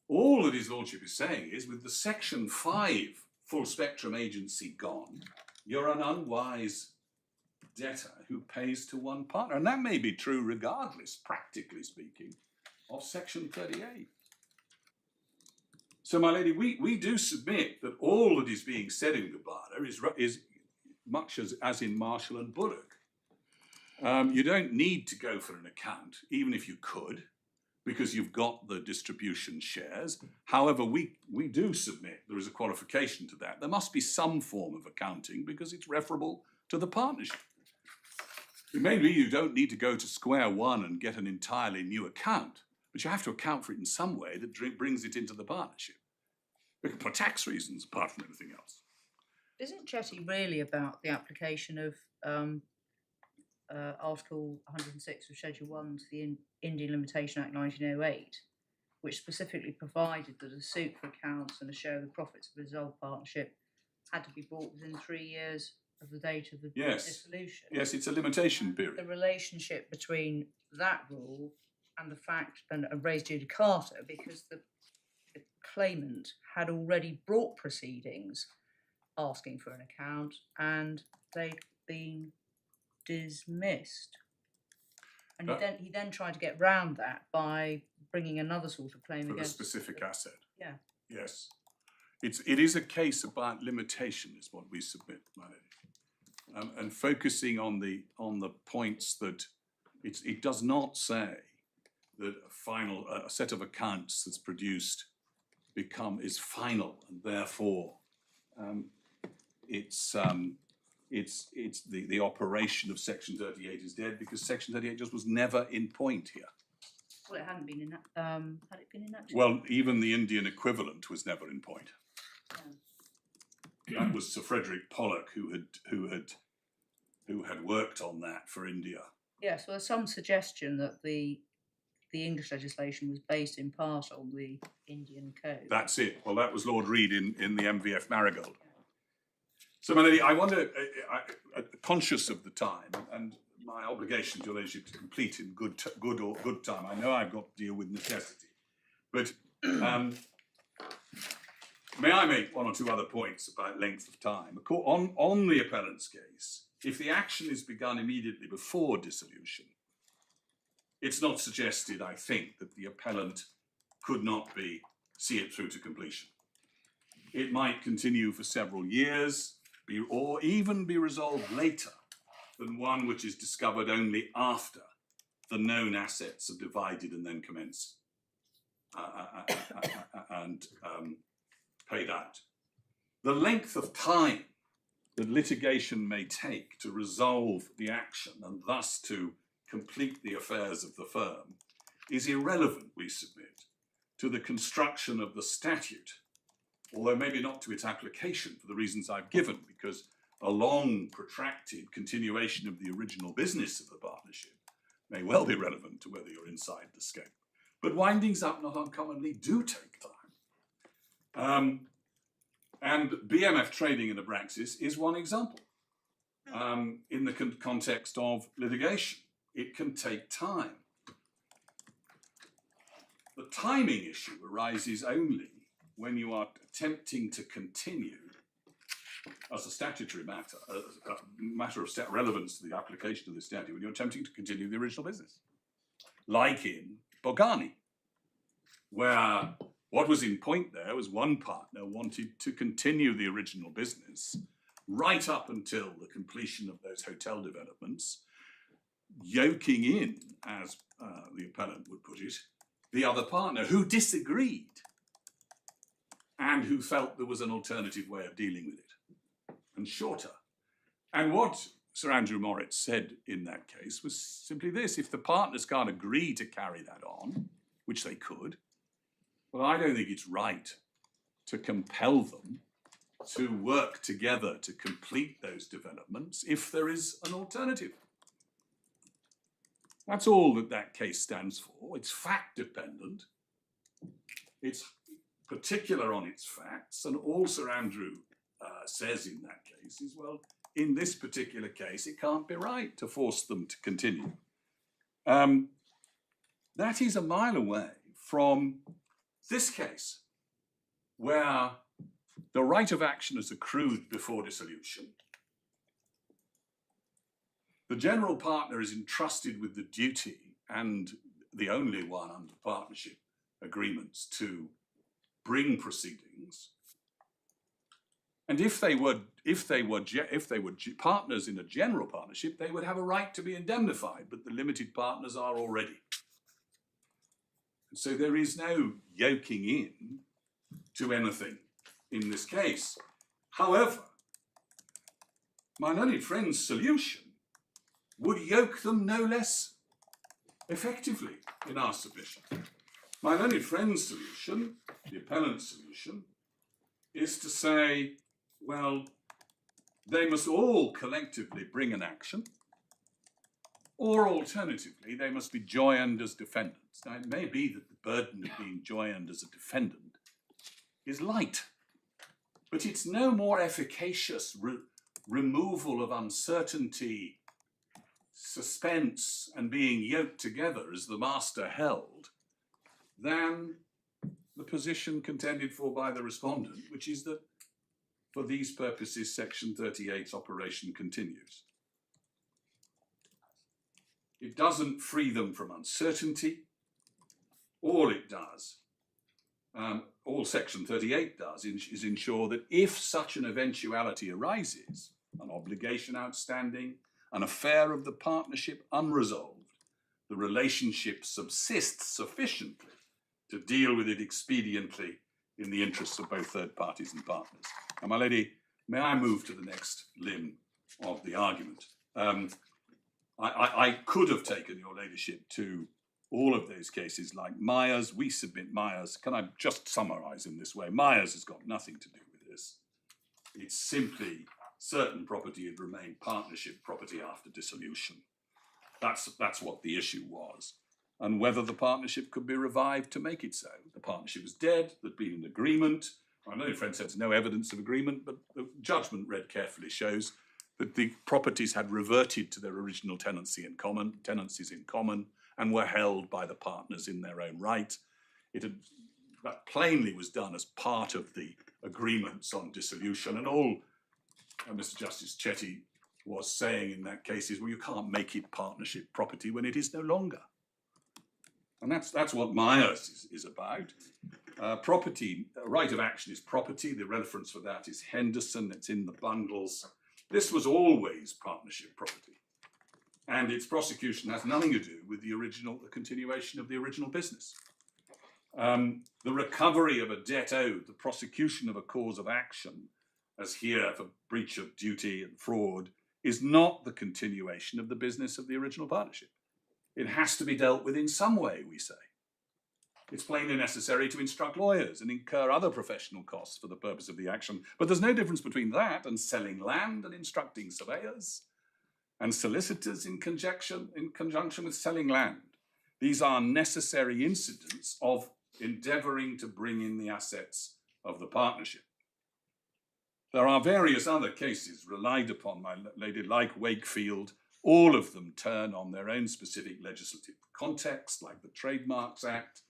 All that his lordship is saying is, with the Section 5 full spectrum agency gone, you're an unwise debtor who pays to one partner. And that may be true regardless, practically speaking, of Section 38. So, my lady, we do submit that all that is being said in Gabada is much as in Marshall and Bullock. You don't need to go for an account, even if you could, because you've got the distribution shares. However, we do submit there is a qualification to that. There must be some form of accounting because it's referable to the partnership. It may be you don't need to go to square one and get an entirely new account, but you have to account for it in some way that brings it into the partnership. For tax reasons, apart from anything else. Isn't Chetty really about the application of Article 106 of Schedule 1 to the Indian Limitation Act 1908, which specifically provided that a suit for accounts and a share of the profits of a dissolved partnership had to be brought within 3 years of the date of the dissolution? Yes, it's a limitation period. The relationship between that rule and the fact, and res judicata, because the claimant had already brought proceedings asking for an account and they'd been dismissed. And he then tried to get round that by bringing another sort of claim for against a specific asset. Yeah. Yes. it is a case about limitation, is what we submit, my lady. And focusing on the points that it does not say that a set of accounts that's produced is final, and therefore the operation of Section 38 is dead, because Section 38 just was never in point here. Well, it hadn't been had it been enacted? Well, even the Indian equivalent was never in point. Yeah. That was Sir Frederick Pollock who had worked on that for India. Yeah, so there's some suggestion that the English legislation was based in part on the Indian code. That's it. Well, that was Lord Reed in the MVF Marigold. So, Melody, I wonder, conscious of the time and my obligation to Elisabeth to complete in good time. I know I've got to deal with necessity, but may I make one or two other points about length of time? On the appellant's case, if the action is begun immediately before dissolution, it's not suggested, I think, that the appellant could not see it through to completion. It might continue for several years, or even be resolved later than one which is discovered only after the known assets are divided and then commence and paid out. The length of time that litigation may take to resolve the action and thus to complete the affairs of the firm is irrelevant, we submit, to the construction of the statute, although maybe not to its application for the reasons I've given, because a long, protracted continuation of the original business of the partnership may well be relevant to whether you're inside the scope. But windings up not uncommonly do take time. And BMF trading in Abraxas is one example. In the context of litigation, it can take time. The timing issue arises only when you are attempting to continue, as a statutory matter, a matter of relevance to the application of the statute, when you're attempting to continue the original business. Like in Bogani, where what was in point there was one partner wanted to continue the original business right up until the completion of those hotel developments, yoking in, as the appellant would put it, the other partner who disagreed and who felt there was an alternative way of dealing with it, and shorter. And what Sir Andrew Moritz said in that case was simply this: if the partners can't agree to carry that on, which they could, well, I don't think it's right to compel them to work together to complete those developments if there is an alternative. That's all that case stands for. It's fact dependent. It's particular on its facts, and all Sir Andrew says in that case is, well, in this particular case, it can't be right to force them to continue. That is a mile away from this case, where the right of action is accrued before dissolution. The general partner is entrusted with the duty, and the only one under partnership agreements, to bring proceedings. And if they were partners in a general partnership, they would have a right to be indemnified, but the limited partners are already. So there is no yoking in to anything in this case. However, my learned friend's solution would yoke them no less effectively in our submission. My learned friend's solution, the appellant's solution, is to say, well, they must all collectively bring an action, or alternatively, they must be joined as defendants. Now, it may be that the burden of being joined as a defendant is light, but it's no more efficacious removal of uncertainty, suspense, and being yoked together as the master held than the position contended for by the respondent, which is that for these purposes, Section 38's operation continues. It doesn't free them from uncertainty. All it does, all Section 38 does is ensure that if such an eventuality arises, an obligation outstanding, an affair of the partnership unresolved, the relationship subsists sufficiently to deal with it expediently in the interests of both third parties and partners. Now, my lady, may I move to the next limb of the argument? I could have taken your ladyship to all of those cases like Myers. We submit Myers. Can I just summarise in this way? Myers has got nothing to do with this. It's simply certain property had remained partnership property after dissolution. That's what the issue was. And whether the partnership could be revived to make it so. The partnership was dead, there'd been an agreement. I know your friend said there's no evidence of agreement, but the judgment read carefully shows that the properties had reverted to their original tenancies in common, and were held by the partners in their own right. That plainly was done as part of the agreements on dissolution, and all Mr. Justice Chetty was saying in that case is, well, you can't make it partnership property when it is no longer. And that's what Myers is about. Property, right of action is property. The reference for that is Henderson. It's in the bundles. This was always partnership property. And its prosecution has nothing to do with the continuation of the original business. The recovery of a debt owed, the prosecution of a cause of action, as here for breach of duty and fraud, is not the continuation of the business of the original partnership. It has to be dealt with in some way, we say. It's plainly necessary to instruct lawyers and incur other professional costs for the purpose of the action, but there's no difference between that and selling land and instructing surveyors and solicitors in conjunction with selling land. These are necessary incidents of endeavouring to bring in the assets of the partnership. There are various other cases relied upon, my lady, like Wakefield. All of them turn on their own specific legislative context, like the Trademarks Act,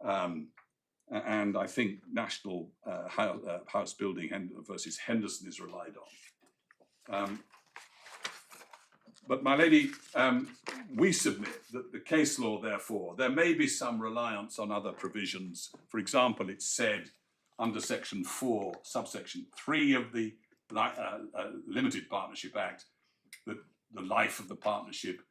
and I think National House Building versus Henderson is relied on. But my lady, we submit that the case law, therefore, there may be some reliance on other provisions. For example, it's said under Section 4, subsection 3 of the Limited Partnership Act that the life of the partnership,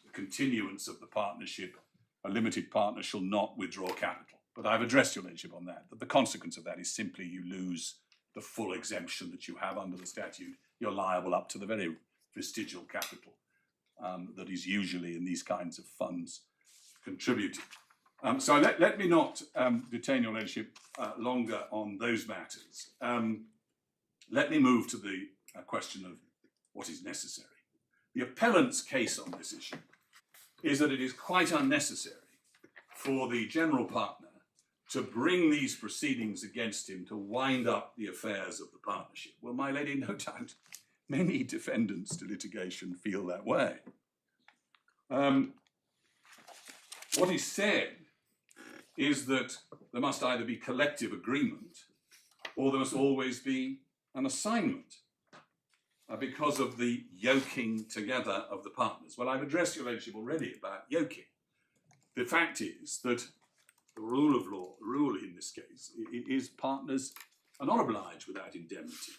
the continuance of the partnership, a limited partner shall not withdraw capital. But I've addressed your ladyship on that. But the consequence of that is simply you lose the full exemption that you have under the statute. You're liable up to the very vestigial capital that is usually in these kinds of funds contributed. So let me not detain your ladyship longer on those matters. Let me move to the question of what is necessary. The appellant's case on this issue is that it is quite unnecessary for the general partner to bring these proceedings against him to wind up the affairs of the partnership. Well, my lady, no doubt many defendants to litigation feel that way. What is said is that there must either be collective agreement or there must always be an assignment because of the yoking together of the partners. Well, I've addressed your ladyship already about yoking. The fact is that the rule of law, the rule in this case, is partners are not obliged without indemnity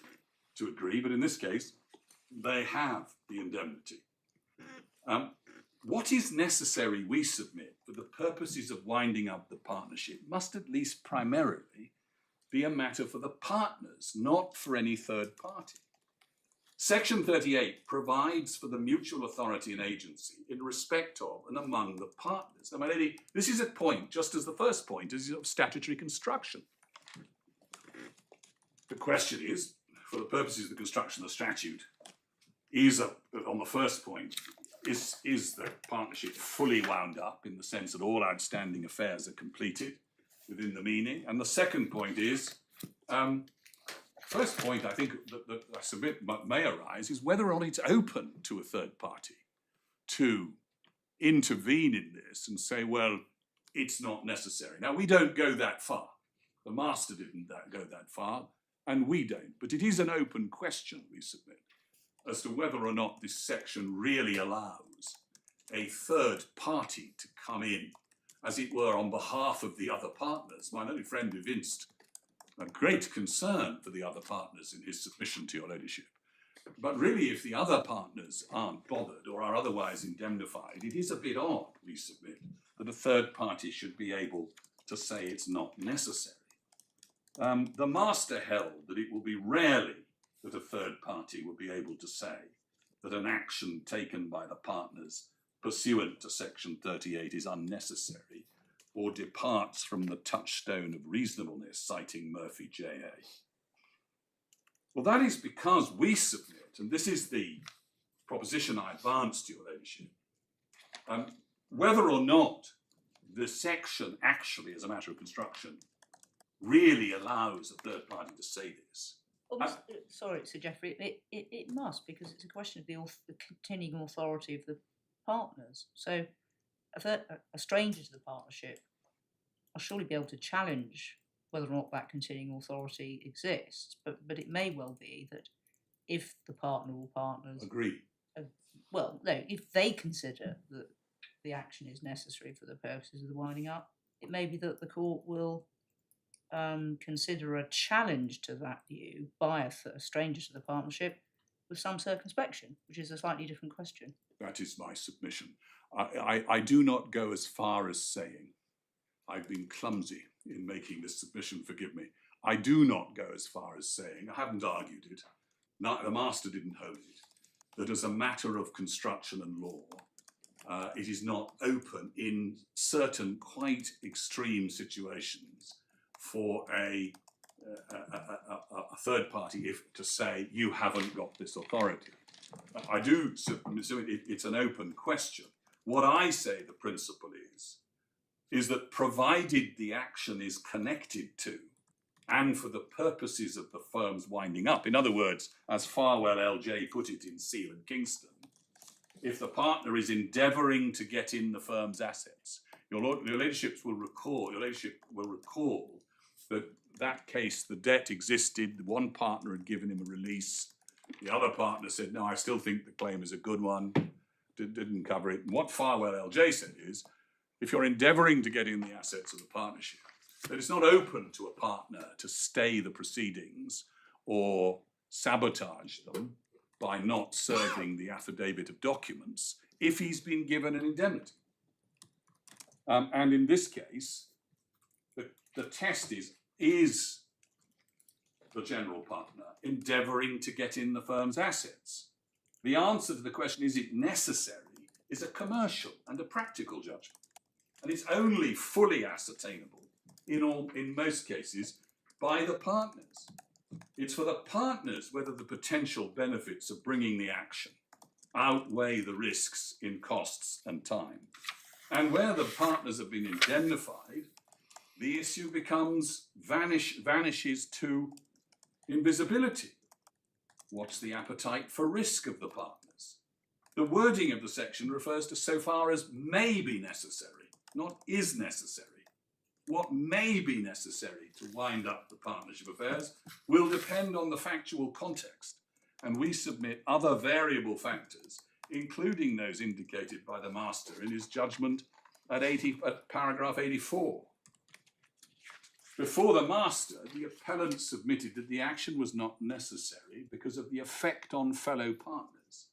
to agree, but in this case, they have the indemnity. What is necessary, we submit, for the purposes of winding up the partnership must at least primarily be a matter for the partners, not for any third party. Section 38 provides for the mutual authority and agency in respect of and among the partners. Now, my lady, this is a point, just as the first point is of statutory construction. The question is, for the purposes of the construction of the statute, on the first point, is the partnership fully wound up in the sense that all outstanding affairs are completed within the meaning? And the second point is, first point I think that I submit may arise is whether or not it's open to a third party to intervene in this and say, well, it's not necessary. Now, we don't go that far. The master didn't go that far, and we don't. But it is an open question, we submit, as to whether or not this section really allows a third party to come in as it were, on behalf of the other partners. My learned friend evinced a great concern for the other partners in his submission to your ladyship. But really, if the other partners aren't bothered or are otherwise indemnified, it is a bit odd, we submit, that a third party should be able to say it's not necessary. The master held that it will be rarely that a third party will be able to say that an action taken by the partners pursuant to section 38 is unnecessary or departs from the touchstone of reasonableness, citing Murphy J.A. Well, that is because we submit, and this is the proposition I advanced to your ladyship, whether or not the section actually, as a matter of construction, really allows a third party to say this. Well, sorry, Sir Geoffrey, it must, because it's a question of the continuing authority of the partners. So a stranger to the partnership will surely be able to challenge whether or not that continuing authority exists, but it may well be that if the partner or partners agree, well, no, if they consider that the action is necessary for the purposes of the winding up, it may be that the court will consider a challenge to that view by a stranger to the partnership with some circumspection, which is a slightly different question. that is my submission. I do not go as far as saying, I've been clumsy in making this submission, forgive me. I do not go as far as saying, I haven't argued it, the master didn't hold it, that as a matter of construction and law, it is not open in certain quite extreme situations for a third party to say, you haven't got this authority. I do, so it's an open question. What I say the principle is that provided the action is connected to and for the purposes of the firm's winding up, in other words, as Farwell LJ put it in Seal and Kingston, if the partner is endeavouring to get in the firm's assets, your ladyship will recall that case, the debt existed, one partner had given him a release, the other partner said, no, I still think the claim is a good one, didn't cover it. And what Farwell LJ said is, if you're endeavouring to get in the assets of the partnership, then it's not open to a partner to stay the proceedings or sabotage them by not serving the affidavit of documents if he's been given an indemnity. And in this case, the test is the general partner endeavouring to get in the firm's assets? The answer to the question, is it necessary, is a commercial and a practical judgment. And it's only fully ascertainable in most cases by the partners. It's for the partners whether the potential benefits of bringing the action outweigh the risks in costs and time. And where the partners have been indemnified, the issue vanishes to invisibility. What's the appetite for risk of the partners? The wording of the section refers to so far as may be necessary, not is necessary. What may be necessary to wind up the partnership affairs will depend on the factual context, and we submit other variable factors, including those indicated by the master in his judgment at paragraph 84. Before the master, the appellant submitted that the action was not necessary because of the effect on fellow partners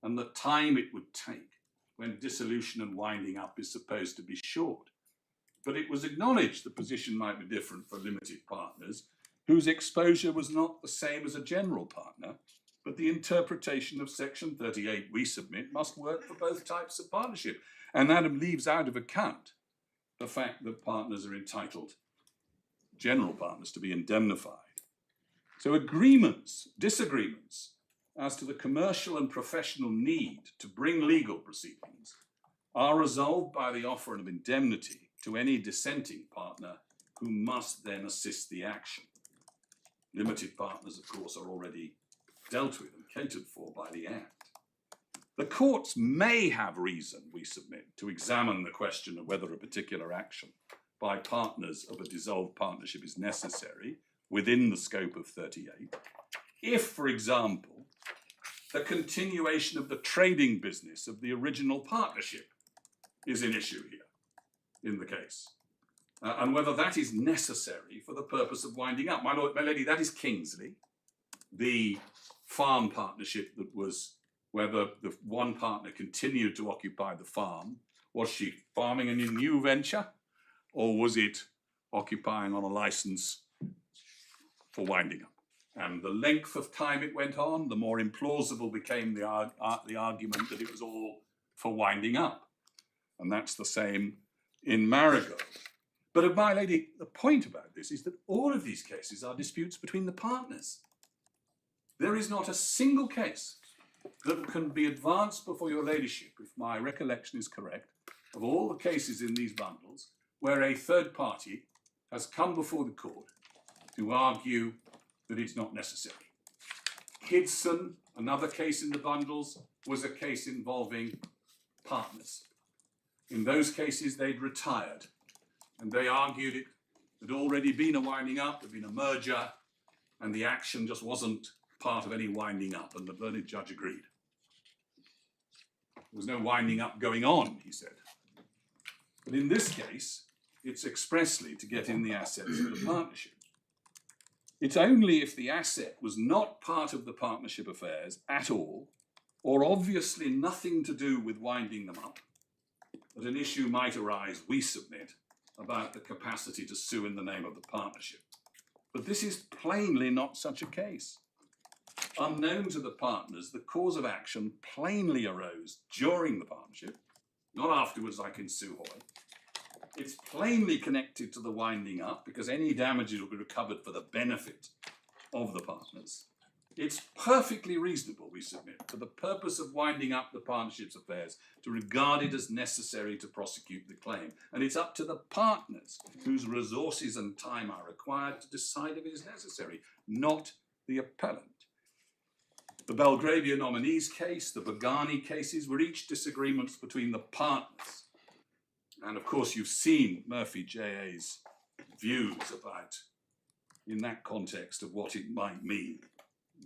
and the time it would take when dissolution and winding up is supposed to be short. But it was acknowledged the position might be different for limited partners whose exposure was not the same as a general partner, but the interpretation of section 38 we submit must work for both types of partnership. And that leaves out of account the fact that partners are entitled, general partners, to be indemnified. So disagreements as to the commercial and professional need to bring legal proceedings are resolved by the offer of indemnity to any dissenting partner who must then assist the action. Limited partners, of course, are already dealt with and catered for by the Act. The courts may have reason, we submit, to examine the question of whether a particular action by partners of a dissolved partnership is necessary within the scope of 38, if, for example, the continuation of the trading business of the original partnership is an issue here. in the case, and whether that is necessary for the purpose of winding up. My lord, my lady, that is Kingsley, the farm partnership that was where the one partner continued to occupy the farm. Was she farming in a new venture, or was it occupying on a license for winding up? And the length of time it went on, the more implausible became the argument that it was all for winding up. And that's the same in Marigold. But my lady, the point about this is that all of these cases are disputes between the partners. There is not a single case that can be advanced before your ladyship, if my recollection is correct, of all the cases in these bundles, where a third party has come before the court to argue that it's not necessary. Kidson, another case in the bundles, was a case involving partners. In those cases, they'd retired, and they argued it had already been a winding up, there'd been a merger, and the action just wasn't part of any winding up, and the learned judge agreed. There was no winding up going on, he said. But in this case, it's expressly to get in the assets of the partnership. It's only if the asset was not part of the partnership affairs at all, or obviously nothing to do with winding them up, that an issue might arise, we submit, about the capacity to sue in the name of the partnership. But this is plainly not such a case. Unknown to the partners, the cause of action plainly arose during the partnership, not afterwards like in Sue Hoy. It's plainly connected to the winding up because any damages will be recovered for the benefit of the partners. It's perfectly reasonable, we submit, for the purpose of winding up the partnership's affairs to regard it as necessary to prosecute the claim. And it's up to the partners whose resources and time are required to decide if it is necessary, not the appellant. The Belgravia nominees case, the Bogani cases were each disagreements between the partners. And of course, you've seen Murphy J.A.'s views about, in that context, of what it might mean,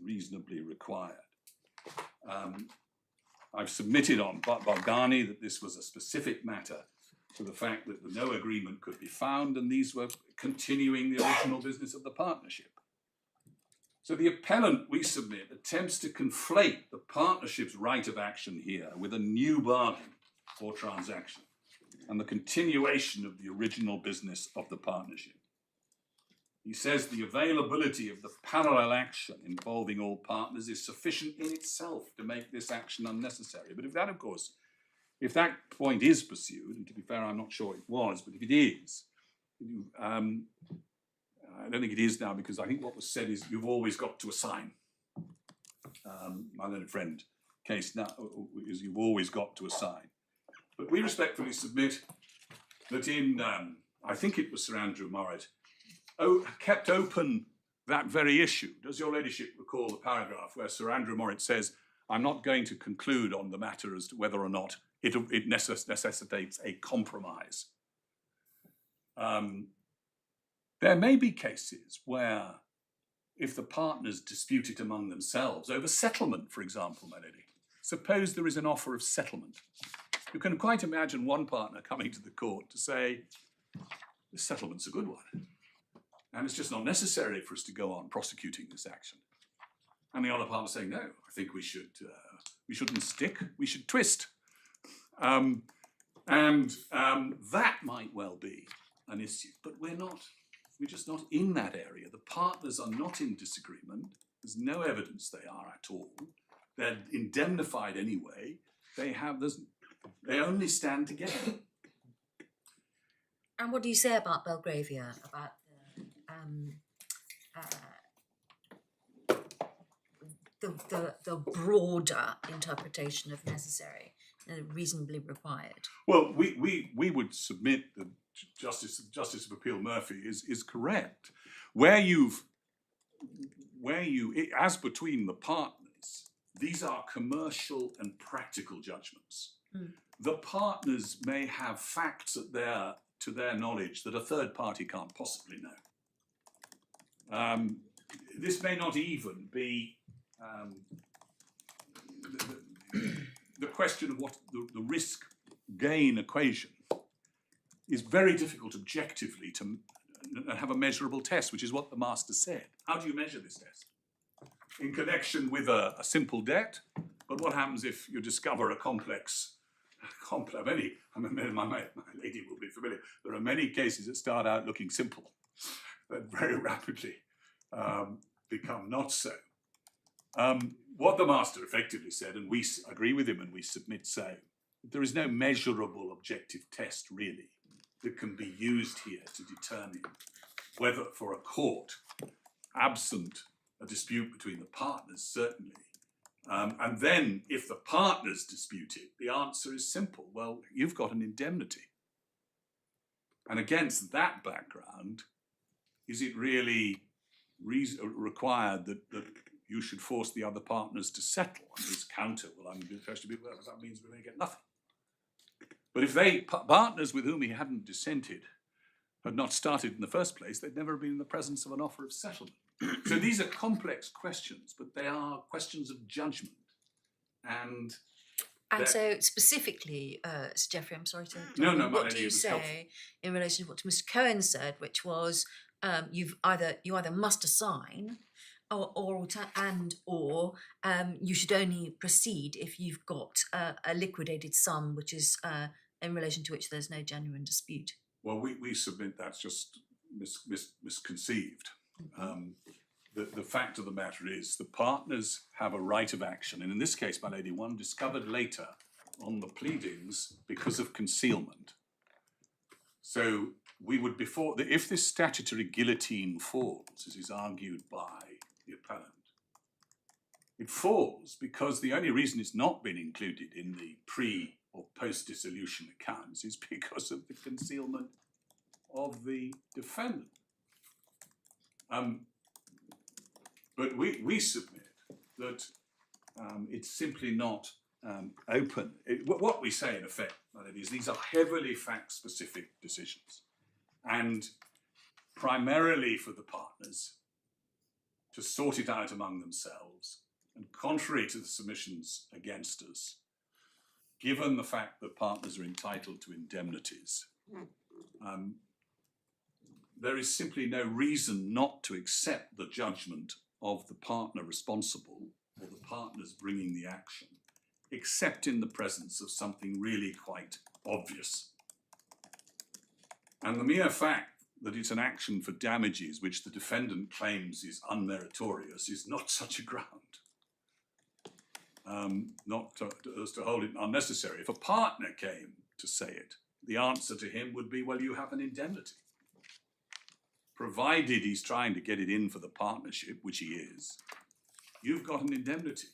reasonably required. I've submitted on Bogani that this was a specific matter to the fact that no agreement could be found, and these were continuing the original business of the partnership. So the appellant, we submit, attempts to conflate the partnership's right of action here with a new bargain or transaction and the continuation of the original business of the partnership. He says the availability of the parallel action involving all partners is sufficient in itself to make this action unnecessary. But if that, of course, if that point is pursued, and to be fair, I'm not sure it was, but if it is, I don't think it is now, because I think what was said is you've always got to assign. My learned friend case now is you've always got to assign. But we respectfully submit that in, I think it was Sir Andrew Morritt, kept open that very issue. Does your ladyship recall the paragraph where Sir Andrew Morritt says, I'm not going to conclude on the matter as to whether or not it necessitates a compromise. There may be cases where, if the partners dispute it among themselves, over settlement, for example, my lady, suppose there is an offer of settlement. You can quite imagine one partner coming to the court to say, this settlement's a good one, and it's just not necessary for us to go on prosecuting this action. And the other partner saying, no, I think we shouldn't stick, we should twist. That might well be an issue, but we're just not in that area. The partners are not in disagreement. There's no evidence they are at all. They're indemnified anyway. They only stand together. And what do you say about Belgravia, about the broader interpretation of necessary, reasonably required? Well, we would submit that Justice of Appeal Murphy is correct. As between the partners, these are commercial and practical judgments. Mm. The partners may have facts to their knowledge that a third party can't possibly know. This may not even be the question of what the risk-gain equation is very difficult objectively to have a measurable test, which is what the master said. How do you measure this test? In connection with a simple debt, but what happens if you discover a complex, many, my lady will be familiar, there are many cases that start out looking simple, that very rapidly become not so. What the master effectively said, and we agree with him and we submit so, there is no measurable objective test really that can be used here to determine whether for a court, absent a dispute between the partners, certainly, and then if the partners dispute it, the answer is simple. Well, you've got an indemnity. And against that background, is it really required that you should force the other partners to settle on this counter? Well, I'm supposed to be, well, that means we're going to get nothing. But if partners with whom he hadn't dissented had not started in the first place, they'd never been in the presence of an offer of settlement. So these are complex questions, but they are questions of judgment. And so specifically, Sir Geoffrey, I'm sorry to No, what do you say in relation to what Mr. Cohen said, which was you either must assign or you should only proceed if you've got a liquidated sum, which is in relation to which there's no genuine dispute. Well, we submit that's just misconceived. The fact of the matter is the partners have a right of action, and in this case, my lady, one discovered later on the pleadings because of concealment. So we would if this statutory guillotine falls, as is argued by the appellant, it falls because the only reason it's not been included in the pre or post-dissolution accounts is because of the concealment of the defendant. But we submit that it's simply not open. What we say in effect, my lady, is these are heavily fact-specific decisions, and primarily for the partners to sort it out among themselves. And contrary to the submissions against us, given the fact that partners are entitled to indemnities, there is simply no reason not to accept the judgment of the partner responsible or the partners bringing the action, except in the presence of something really quite obvious. And the mere fact that it's an action for damages which the defendant claims is unmeritorious is not such a ground, as to hold it unnecessary. If a partner came to say it, the answer to him would be, well, you have an indemnity. Provided he's trying to get it in for the partnership, which he is, you've got an indemnity.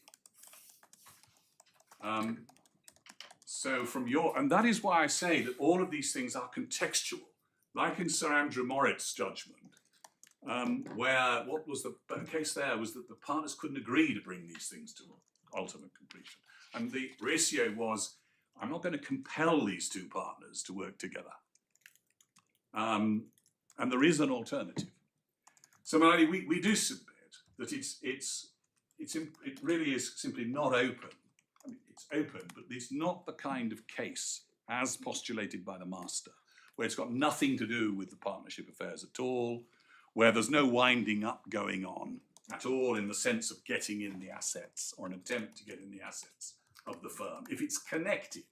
And that is why I say that all of these things are contextual. Like in Sir Andrew Morritt's judgment, where what was the case there was that the partners couldn't agree to bring these things to ultimate completion. And the ratio was, I'm not going to compel these two partners to work together. And there is an alternative. So, Melanie, we do submit that it really is simply not open. I mean, it's open, but it's not the kind of case as postulated by the master, where it's got nothing to do with the partnership affairs at all, where there's no winding up going on at all in the sense of getting in the assets or an attempt to get in the assets of the firm. If it's connected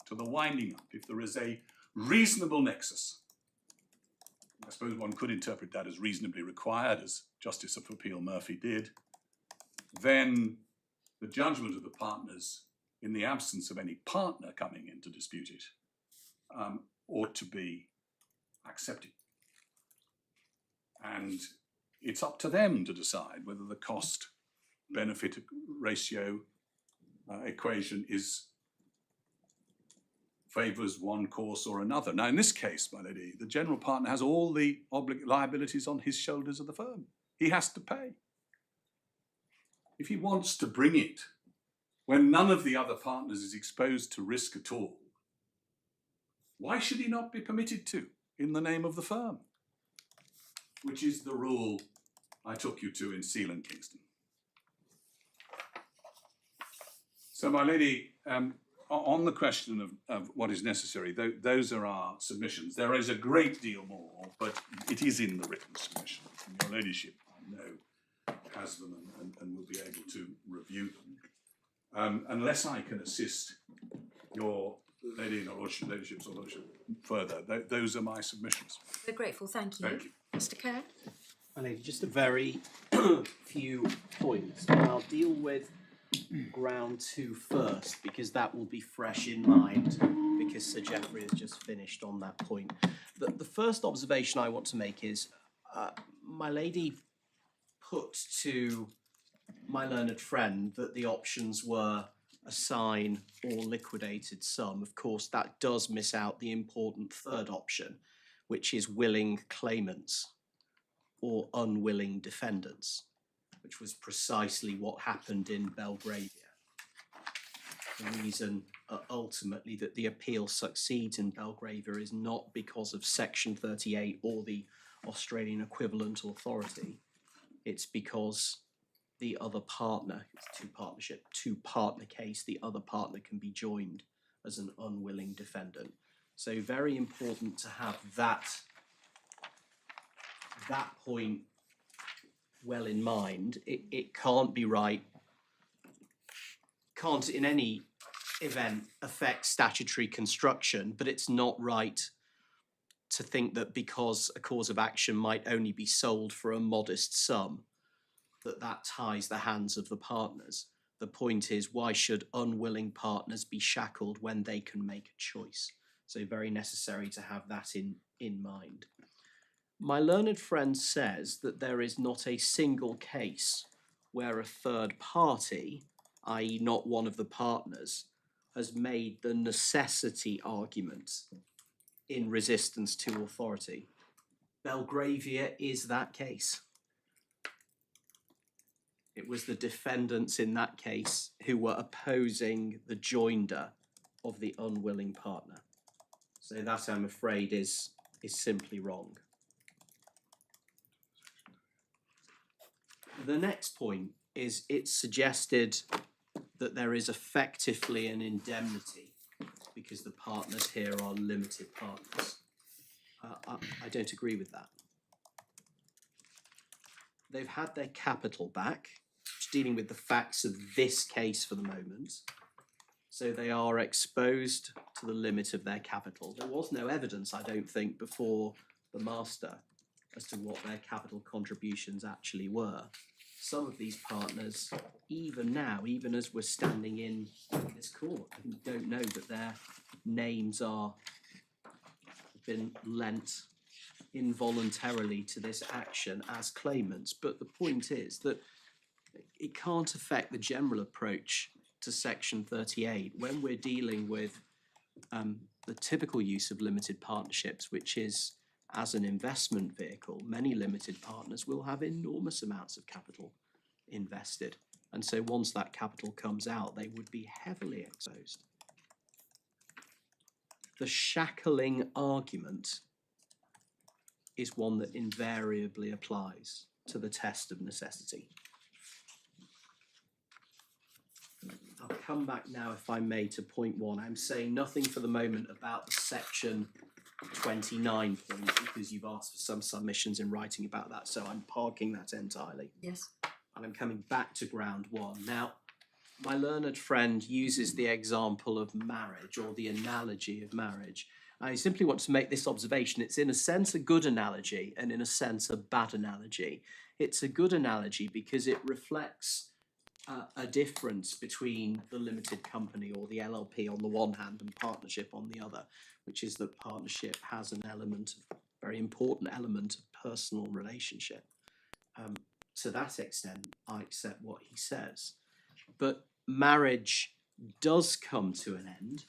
to the winding up, if there is a reasonable nexus, I suppose one could interpret that as reasonably required, as Justice of Appeal Murphy did, then the judgment of the partners, in the absence of any partner coming in to dispute it, ought to be accepted. And it's up to them to decide whether the cost-benefit ratio equation favours one course or another. Now, in this case, my lady, the general partner has all the liabilities on his shoulders of the firm. He has to pay. If he wants to bring it when none of the other partners is exposed to risk at all, why should he not be permitted to, in the name of the firm? Which is the rule I took you to in Seal and Kingston. So, my lady, on the question of what is necessary, those are our submissions. There is a great deal more, but it is in the written submission. And your ladyship, I know, has them and will be able to review them. Unless I can assist your ladyship's or lordship further, those are my submissions. We're grateful, thank you. Thank you. Mr. Kerr? My lady, just a very few points. And I'll deal with ground 2 first, because that will be fresh in mind, because Sir Geoffrey has just finished on that point. The first observation I want to make is, my lady put to my learned friend that the options were assign or liquidated sum. Of course, that does miss out the important third option, which is willing claimants or unwilling defendants, which was precisely what happened in Belgravia. The reason ultimately that the appeal succeeds in Belgravia is not because of Section 38 or the Australian equivalent authority. It's because the other partner, it's two-partner case, the other partner can be joined as an unwilling defendant. So very important to have that point well in mind. It can't be right, can't in any event affect statutory construction, but it's not right to think that because a cause of action might only be sold for a modest sum, that ties the hands of the partners. The point is, why should unwilling partners be shackled when they can make a choice? So very necessary to have that in mind. My learned friend says that there is not a single case where a third party, i.e. not one of the partners, has made the necessity argument in resistance to authority. Belgravia is that case. It was the defendants in that case who were opposing the joinder of the unwilling partner. So that, I'm afraid, is simply wrong. The next point is it's suggested that there is effectively an indemnity because the partners here are limited partners. I don't agree with that. They've had their capital back, dealing with the facts of this case for the moment. So they are exposed to the limit of their capital. There was no evidence, I don't think, before the master as to what their capital contributions actually were. Some of these partners, even now, even as we're standing in this court, don't know that their names have been lent involuntarily to this action as claimants. But the point is that it can't affect the general approach to Section 38 when we're dealing with the typical use of limited partnerships, which is as an investment vehicle. Many limited partners will have enormous amounts of capital invested, and so once that capital comes out, they would be heavily exposed. The shackling argument is one that invariably applies to the test of necessity. I'll come back now, if I may, to point 1. I'm saying nothing for the moment about the Section 29 point because you've asked for some submissions in writing about that, so I'm parking that entirely. Yes. And I'm coming back to ground 1. Now, my learned friend uses the example of marriage, or the analogy of marriage. I simply want to make this observation. It's in a sense a good analogy and in a sense a bad analogy. It's a good analogy because it reflects a difference between the limited company or the LLP on the one hand and partnership on the other, which is that partnership has an element, a very important element of personal relationship. To that extent, I accept what he says. But marriage does come to an end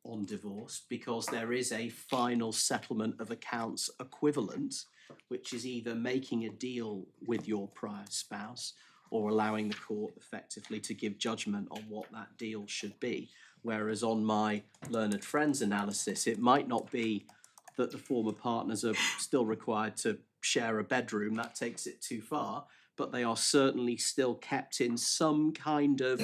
on divorce because there is a final settlement of accounts equivalent, which is either making a deal with your prior spouse or allowing the court effectively to give judgment on what that deal should be. Whereas on my learned friend's analysis, it might not be that the former partners are still required to share a bedroom, that takes it too far, but they are certainly still kept in some kind of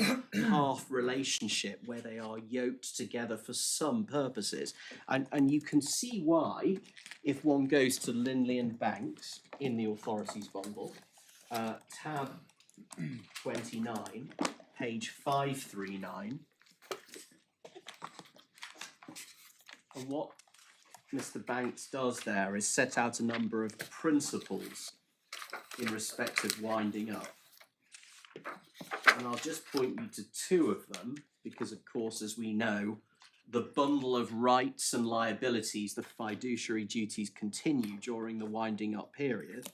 half relationship where they are yoked together for some purposes. And you can see why, if one goes to Linley and Banks in the authorities bundle, tab 29, page 539, and what Mr. Banks does there is set out a number of principles in respect of winding up. And I'll just point you to two of them, because of course, as we know, the bundle of rights and liabilities, the fiduciary duties, continue during the winding up period.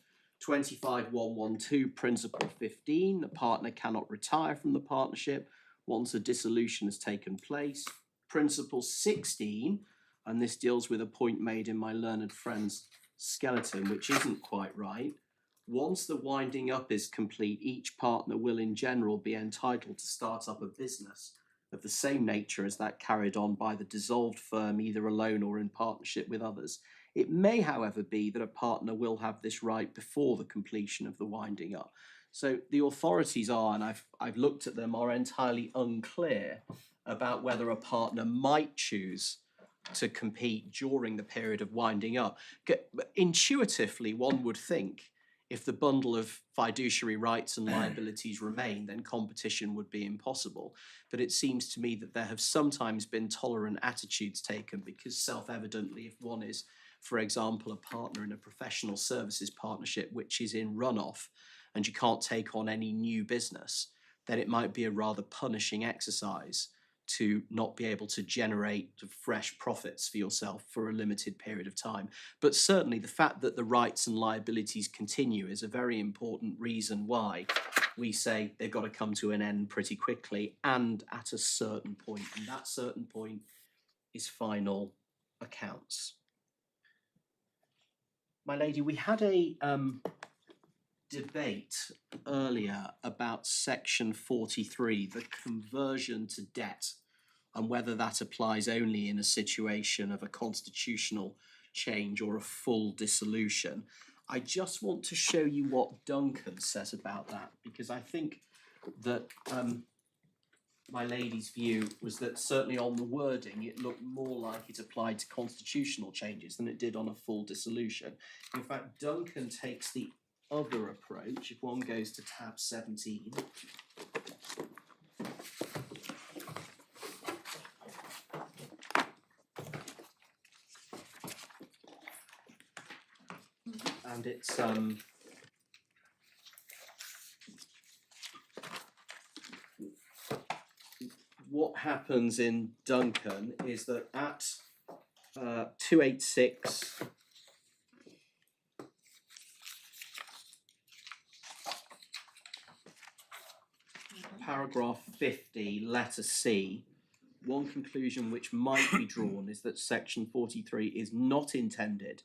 25.112, principle 15, the partner cannot retire from the partnership once a dissolution has taken place. Principle 16, and this deals with a point made in my learned friend's skeleton, which isn't quite right. Once the winding up is complete, each partner will in general be entitled to start up a business of the same nature as that carried on by the dissolved firm, either alone or in partnership with others. It may, however, be that a partner will have this right before the completion of the winding up. So the authorities are, and I've looked at them, are entirely unclear about whether a partner might choose to compete during the period of winding up. Intuitively, one would think if the bundle of fiduciary rights and liabilities remain, then competition would be impossible. But it seems to me that there have sometimes been tolerant attitudes taken, because self-evidently, if one is, for example, a partner in a professional services partnership which is in runoff and you can't take on any new business, then it might be a rather punishing exercise to not be able to generate fresh profits for yourself for a limited period of time. But certainly the fact that the rights and liabilities continue is a very important reason why we say they've got to come to an end pretty quickly and at a certain point. And that certain point is final accounts. My lady, we had a debate earlier about section 43, the conversion to debt, and whether that applies only in a situation of a constitutional change or a full dissolution. I just want to show you what Duncan says about that, because I think that my lady's view was that certainly on the wording it looked more like it applied to constitutional changes than it did on a full dissolution. In fact, Duncan takes the other approach. If one goes to tab 17, and it's what happens in Duncan is that at 286 paragraph 50, letter C, one conclusion which might be drawn is that section 43 is not intended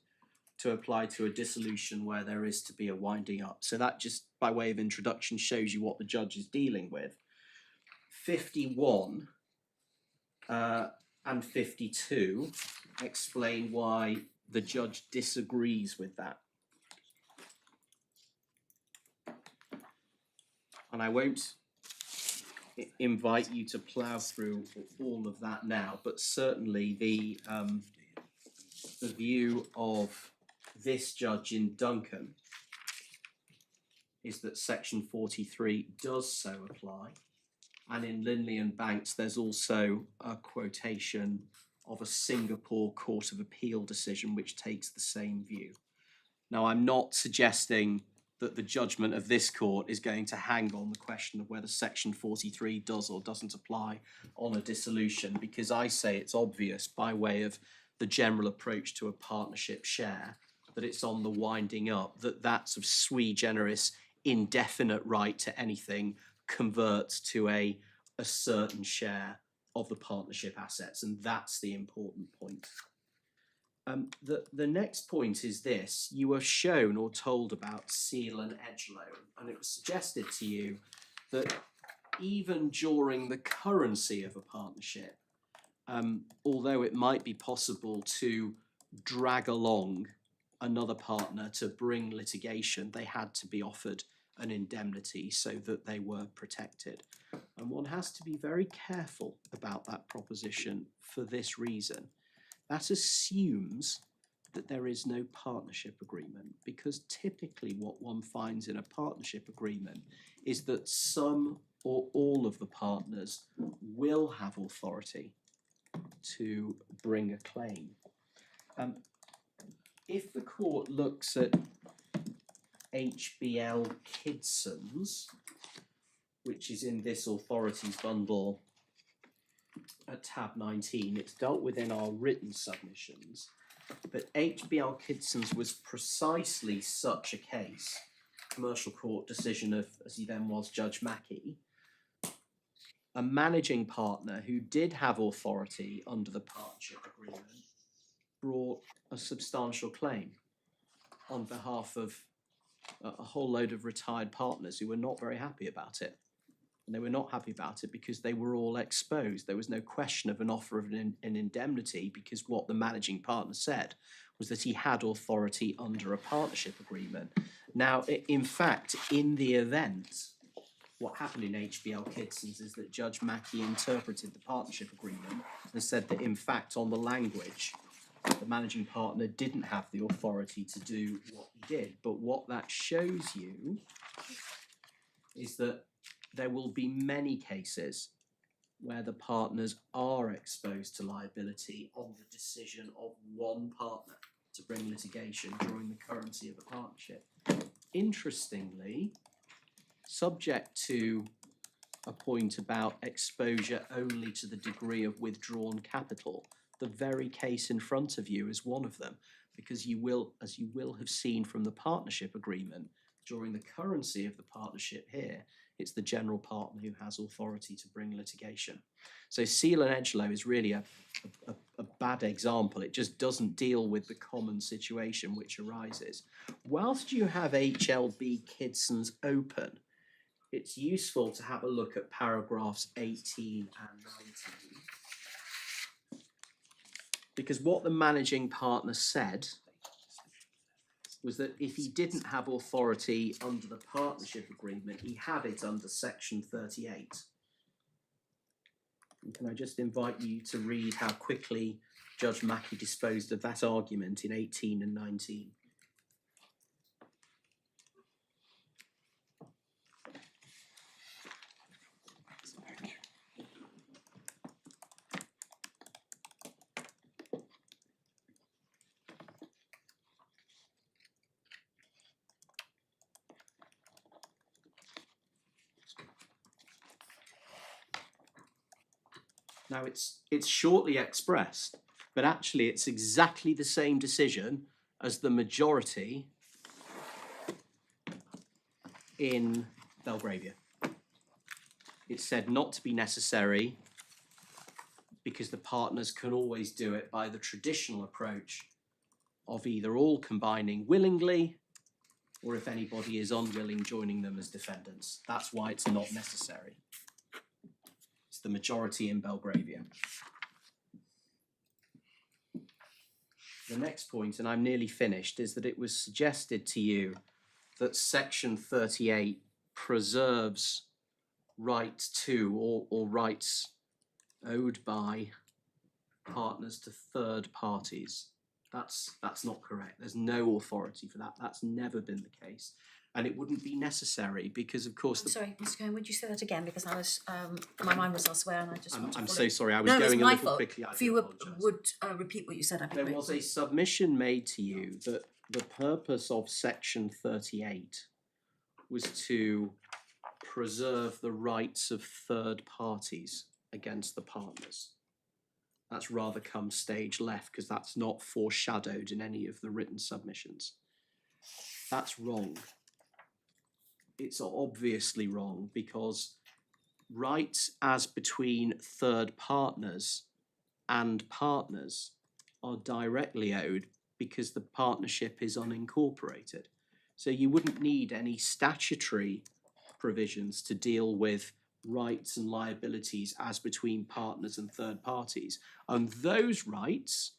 to apply to a dissolution where there is to be a winding up. So that, just by way of introduction, shows you what the judge is dealing with. 51 and 52 explain why the judge disagrees with that. And I won't invite you to plough through all of that now, but certainly the view of this judge in Duncan is that section 43 does so apply. And in Linley and Banks, there's also a quotation of a Singapore Court of Appeal decision which takes the same view. Now, I'm not suggesting that the judgment of this court is going to hang on the question of whether section 43 does or doesn't apply on a dissolution, because I say it's obvious by way of the general approach to a partnership share that it's on the winding up, that sort of sui generis indefinite right to anything converts to a certain share of the partnership assets, and that's the important point. The next point is this: you were shown or told about seal and edge loan, and it was suggested to you that even during the currency of a partnership, although it might be possible to drag along another partner to bring litigation, they had to be offered an indemnity so that they were protected. And one has to be very careful about that proposition for this reason. That assumes that there is no partnership agreement, because typically what one finds in a partnership agreement is that some or all of the partners will have authority to bring a claim. If the court looks at HBL Kidson's, which is in this authorities bundle at tab 19, it's dealt with in our written submissions, but HBL Kidson's was precisely such a case, commercial court decision of, as he then was, Judge Mackey, a managing partner who did have authority under the partnership agreement brought a substantial claim on behalf of a whole load of retired partners who were not very happy about it. And they were not happy about it because they were all exposed. There was no question of an offer of an indemnity, because what the managing partner said was that he had authority under a partnership agreement. Now, in fact, in the event, what happened in HBL Kidson's is that Judge Mackey interpreted the partnership agreement and said that, in fact, on the language, the managing partner didn't have the authority to do what he did. But what that shows you is that there will be many cases where the partners are exposed to liability on the decision of one partner to bring litigation during the currency of a partnership. Interestingly, subject to a point about exposure only to the degree of withdrawn capital, the very case in front of you is one of them, because you will, as you will have seen from the partnership agreement, during the currency of the partnership here, it's the general partner who has authority to bring litigation. So Seal and Edgelow is really a bad example. It just doesn't deal with the common situation which arises. Whilst you have HLB Kidson's open, it's useful to have a look at paragraphs 18 and 19. Because what the managing partner said was that if he didn't have authority under the partnership agreement, he had it under section 38. And can I just invite you to read how quickly Judge Mackey disposed of that argument in 18 and 19. Now it's shortly expressed, but actually it's exactly the same decision as the majority in Belgravia. It's said not to be necessary because the partners can always do it by the traditional approach of either all combining willingly, or if anybody is unwilling, joining them as defendants. That's why it's not necessary. The majority in Belgravia. The next point, and I'm nearly finished, is that it was suggested to you that section 38 preserves rights to or rights owed by partners to third parties. That's not correct. There's no authority for that. That's never been the case. And it wouldn't be necessary because, of course... Sorry, Mr. Cohen, would you say that again? Because I was, my mind was elsewhere and I just want to... I'm so sorry, I was going a little quickly. If you would repeat what you said, I'd be grateful. There was a submission made to you that the purpose of section 38 was to preserve the rights of third parties against the partners. That's rather come stage left because that's not foreshadowed in any of the written submissions. That's wrong. It's obviously wrong because rights as between third partners and partners are directly owed because the partnership is unincorporated. So you wouldn't need any statutory provisions to deal with rights and liabilities as between partners and third parties. And those rights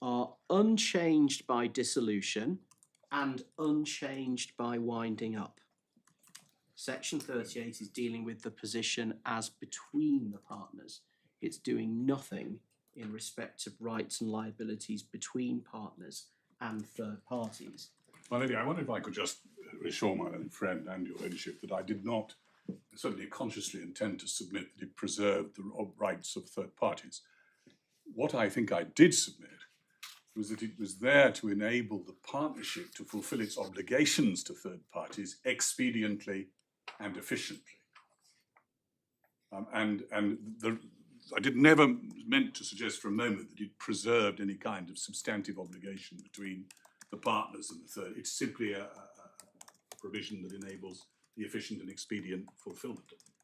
are unchanged by dissolution and unchanged by winding up. Section 38 is dealing with the position as between the partners. It's doing nothing in respect of rights and liabilities between partners and third parties. My lady, I wonder if I could just assure my own friend and your ladyship that I did not certainly consciously intend to submit that it preserved the rights of third parties. What I think I did submit was that it was there to enable the partnership to fulfill its obligations to third parties expediently and efficiently. I did never meant to suggest for a moment that it preserved any kind of substantive obligation between the partners and the third. It's simply a provision that enables the efficient and expedient fulfilment of them.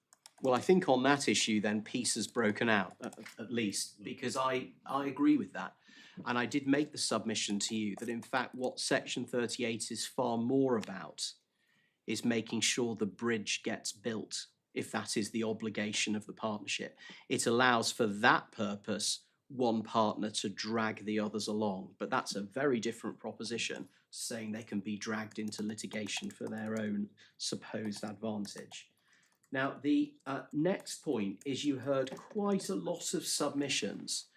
Well, I think on that issue then peace has broken out, at least, because I agree with that. And I did make the submission to you that in fact what Section 38 is far more about is making sure the bridge gets built, if that is the obligation of the partnership. It allows for that purpose one partner to drag the others along, but that's a very different proposition, saying they can be dragged into litigation for their own supposed advantage. Now, the next point is you heard quite a lot of submissions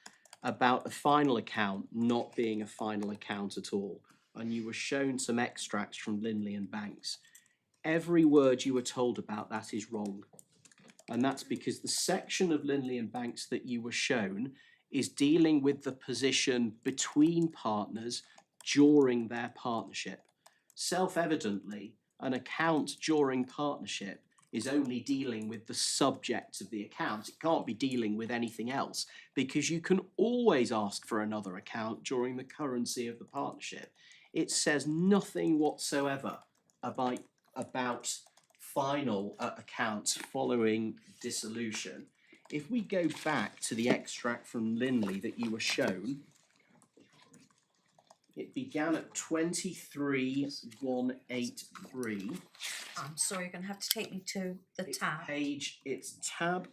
about a final account not being a final account at all, and you were shown some extracts from Linley and Banks. Every word you were told about that is wrong, and that's because the section of Linley and Banks that you were shown is dealing with the position between partners during their partnership. Self-evidently, an account during partnership is only dealing with the subject of the account. It can't be dealing with anything else, because you can always ask for another account during the currency of the partnership. It says nothing whatsoever about final accounts following dissolution. If we go back to the extract from Linley that you were shown, it began at 23,183. I'm sorry, you're going to have to take me to the tab. It's tab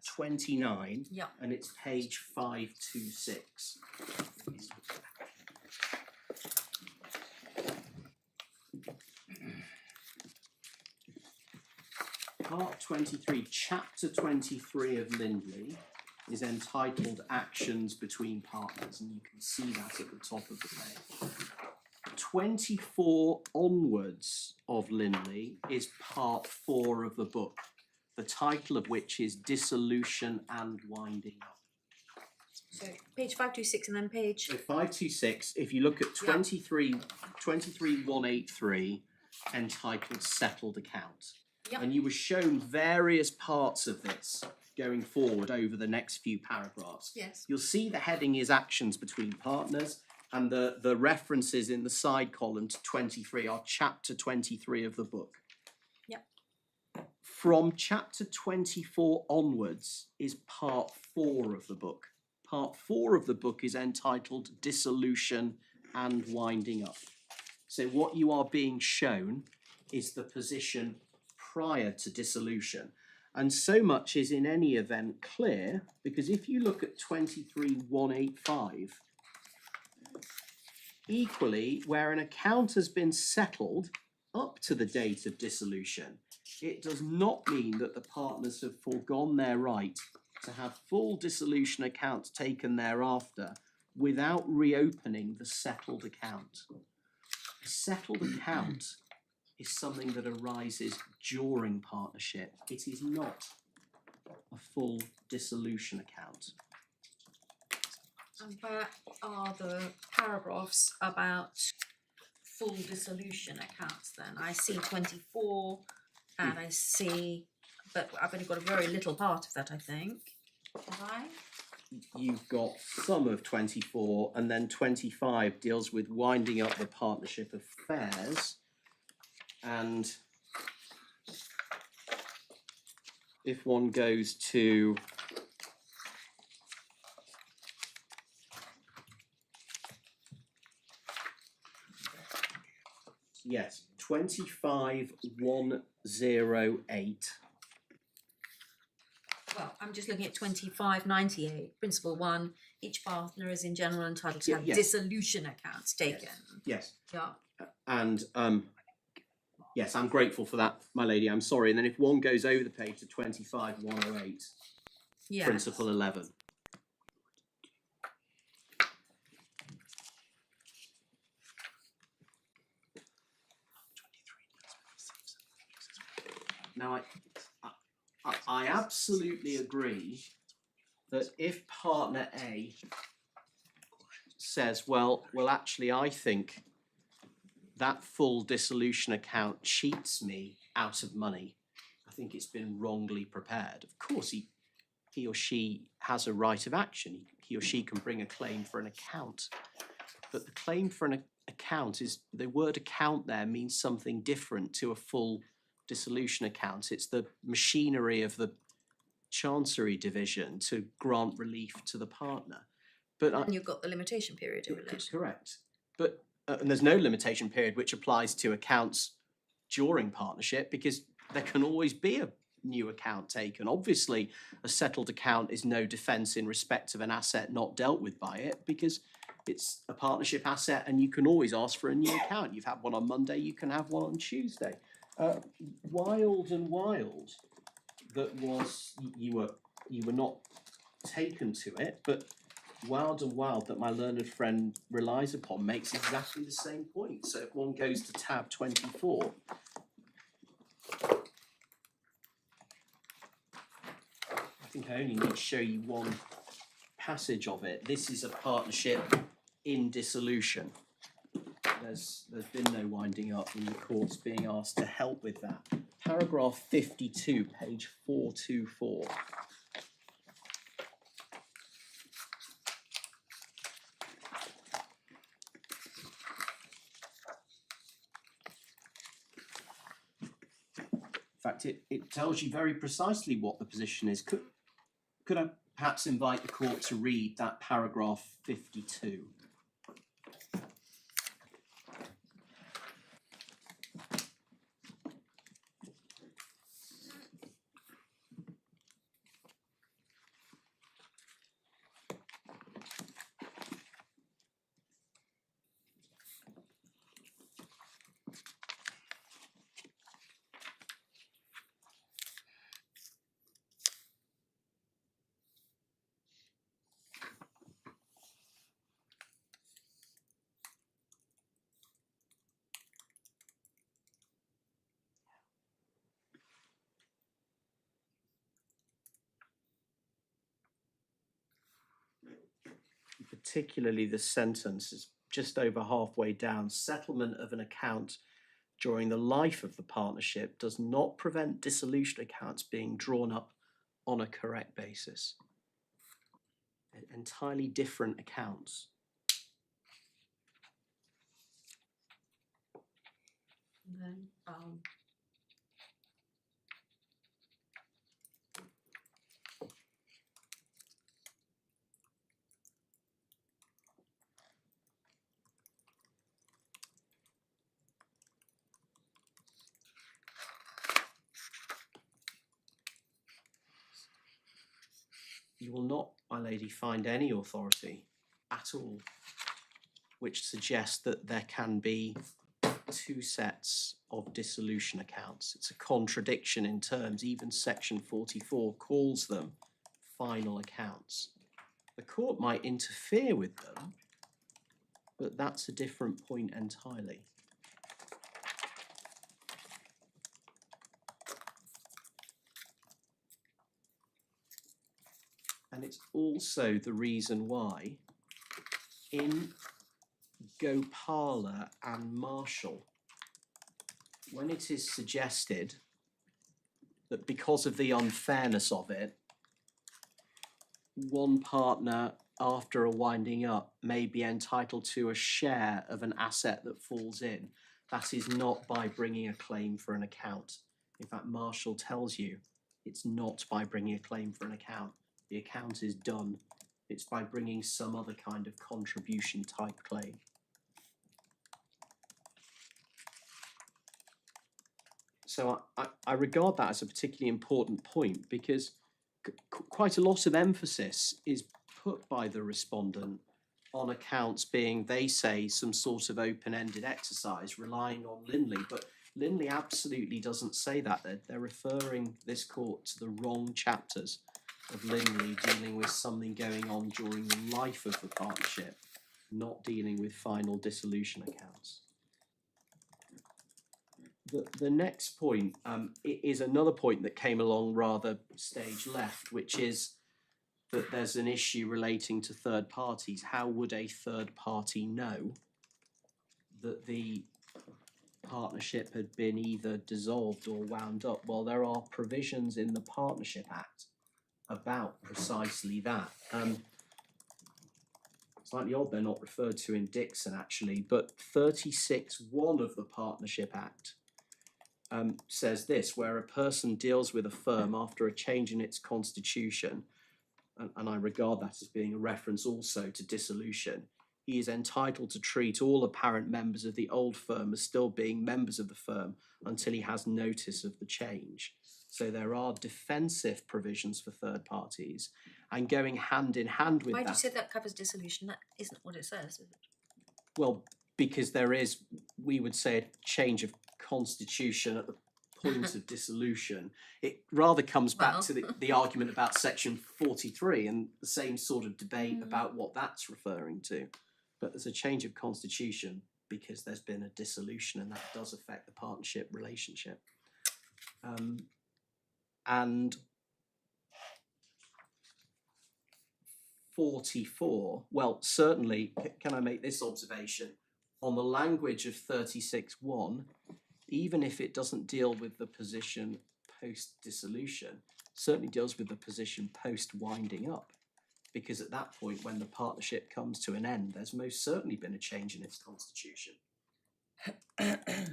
29, Yep. and it's page 526. Part 23, chapter 23 of Lindley is entitled Actions Between Partners, and you can see that at the top of the page. 24 onwards of Lindley is part 4 of the book, the title of which is Dissolution and Winding Up. So page 526 and then page... So 526, if you look at 23,183, entitled Settled Account. Yep. And you were shown various parts of this going forward over the next few paragraphs. Yes. You'll see the heading is Actions Between Partners, and the references in the side column to 23 are chapter 23 of the book. Yep. From chapter 24 onwards is part 4 of the book. Part 4 of the book is entitled Dissolution and Winding Up. So what you are being shown is the position prior to dissolution. And so much is in any event clear, because if you look at 23,185, equally, where an account has been settled up to the date of dissolution, it does not mean that the partners have foregone their right to have full dissolution accounts taken thereafter without reopening the settled account. A settled account is something that arises during partnership. It is not a full dissolution account. And where are the paragraphs about full dissolution accounts then? I see 24 and I see, but I've only got a very little part of that, I think. Have I? You've got some of 24, and then 25 deals with winding up the partnership affairs. And if one goes to yes, 25,108. Well, I'm just looking at 2598. Principle 1, each partner is in general entitled to have Yes. dissolution accounts taken. Yes. Yeah. And Yes, I'm grateful for that, my lady. I'm sorry. And then if one goes over the page to 25.108, Yeah. Principle 11. Now, I absolutely agree that if partner A says, well, actually, I think that full dissolution account cheats me out of money, I think it's been wrongly prepared. Of course, he or she has a right of action. He or she can bring a claim for an account. But the claim for an account is, the word account there means something different to a full dissolution account. It's the machinery of the Chancery Division to grant relief to the partner. But And you've got the limitation period in relation. correct. But and there's no limitation period which applies to accounts during partnership, because there can always be a new account taken. Obviously, a settled account is no defence in respect of an asset not dealt with by it, because it's a partnership asset and you can always ask for a new account. You've had one on Monday, you can have one on Tuesday. Wild and wild, that was, you were not taken to it, but wild and wild that my learned friend relies upon makes exactly the same point. So if one goes to tab 24, I think I only need to show you one passage of it. This is a partnership in dissolution. There's been no winding up, and the court's being asked to help with that. Paragraph 52, page 424. In fact, it tells you very precisely what the position is. Could I perhaps invite the court to read that paragraph 52? Particularly the sentence is just over halfway down. Settlement of an account during the life of the partnership does not prevent dissolution accounts being drawn up on a correct basis. Entirely different accounts. And then, You will not, my lady, find any authority at all which suggests that there can be two sets of dissolution accounts. It's a contradiction in terms. Even section 44 calls them final accounts. The court might interfere with them, but that's a different point entirely. And it's also the reason why in Gopala and Marshall, when it is suggested that because of the unfairness of it, one partner after a winding up may be entitled to a share of an asset that falls in, that is not by bringing a claim for an account. In fact, Marshall tells you it's not by bringing a claim for an account. The account is done. It's by bringing some other kind of contribution type claim. So I regard that as a particularly important point, because quite a lot of emphasis is put by the respondent on accounts being, they say, some sort of open-ended exercise relying on Linley. But Linley absolutely doesn't say that. They're referring this court to the wrong chapters of Linley, dealing with something going on during the life of the partnership, not dealing with final dissolution accounts. The next point is another point that came along rather stage left, which is that there's an issue relating to third parties. How would a third party know that the partnership had been either dissolved or wound up? Well, there are provisions in the Partnership Act about precisely that. Slightly odd they're not referred to in Dixon, actually, but 36(1) of the Partnership Act says this: where a person deals with a firm after a change in its constitution, and I regard that as being a reference also to dissolution, he is entitled to treat all apparent members of the old firm as still being members of the firm until he has notice of the change. So there are defensive provisions for third parties, and going hand in hand with that. Why do you say that covers dissolution? That isn't what it says, is it? Well, because there is, we would say, a change of constitution at the point of dissolution. It rather comes back to the argument about section 43 and the same sort of debate about what that's referring to. But there's a change of constitution because there's been a dissolution, and that does affect the partnership relationship. And 44, well, certainly, can I make this observation? On the language of 36(1), even if it doesn't deal with the position post-dissolution, certainly deals with the position post-winding up. Because at that point, when the partnership comes to an end, there's most certainly been a change in its constitution.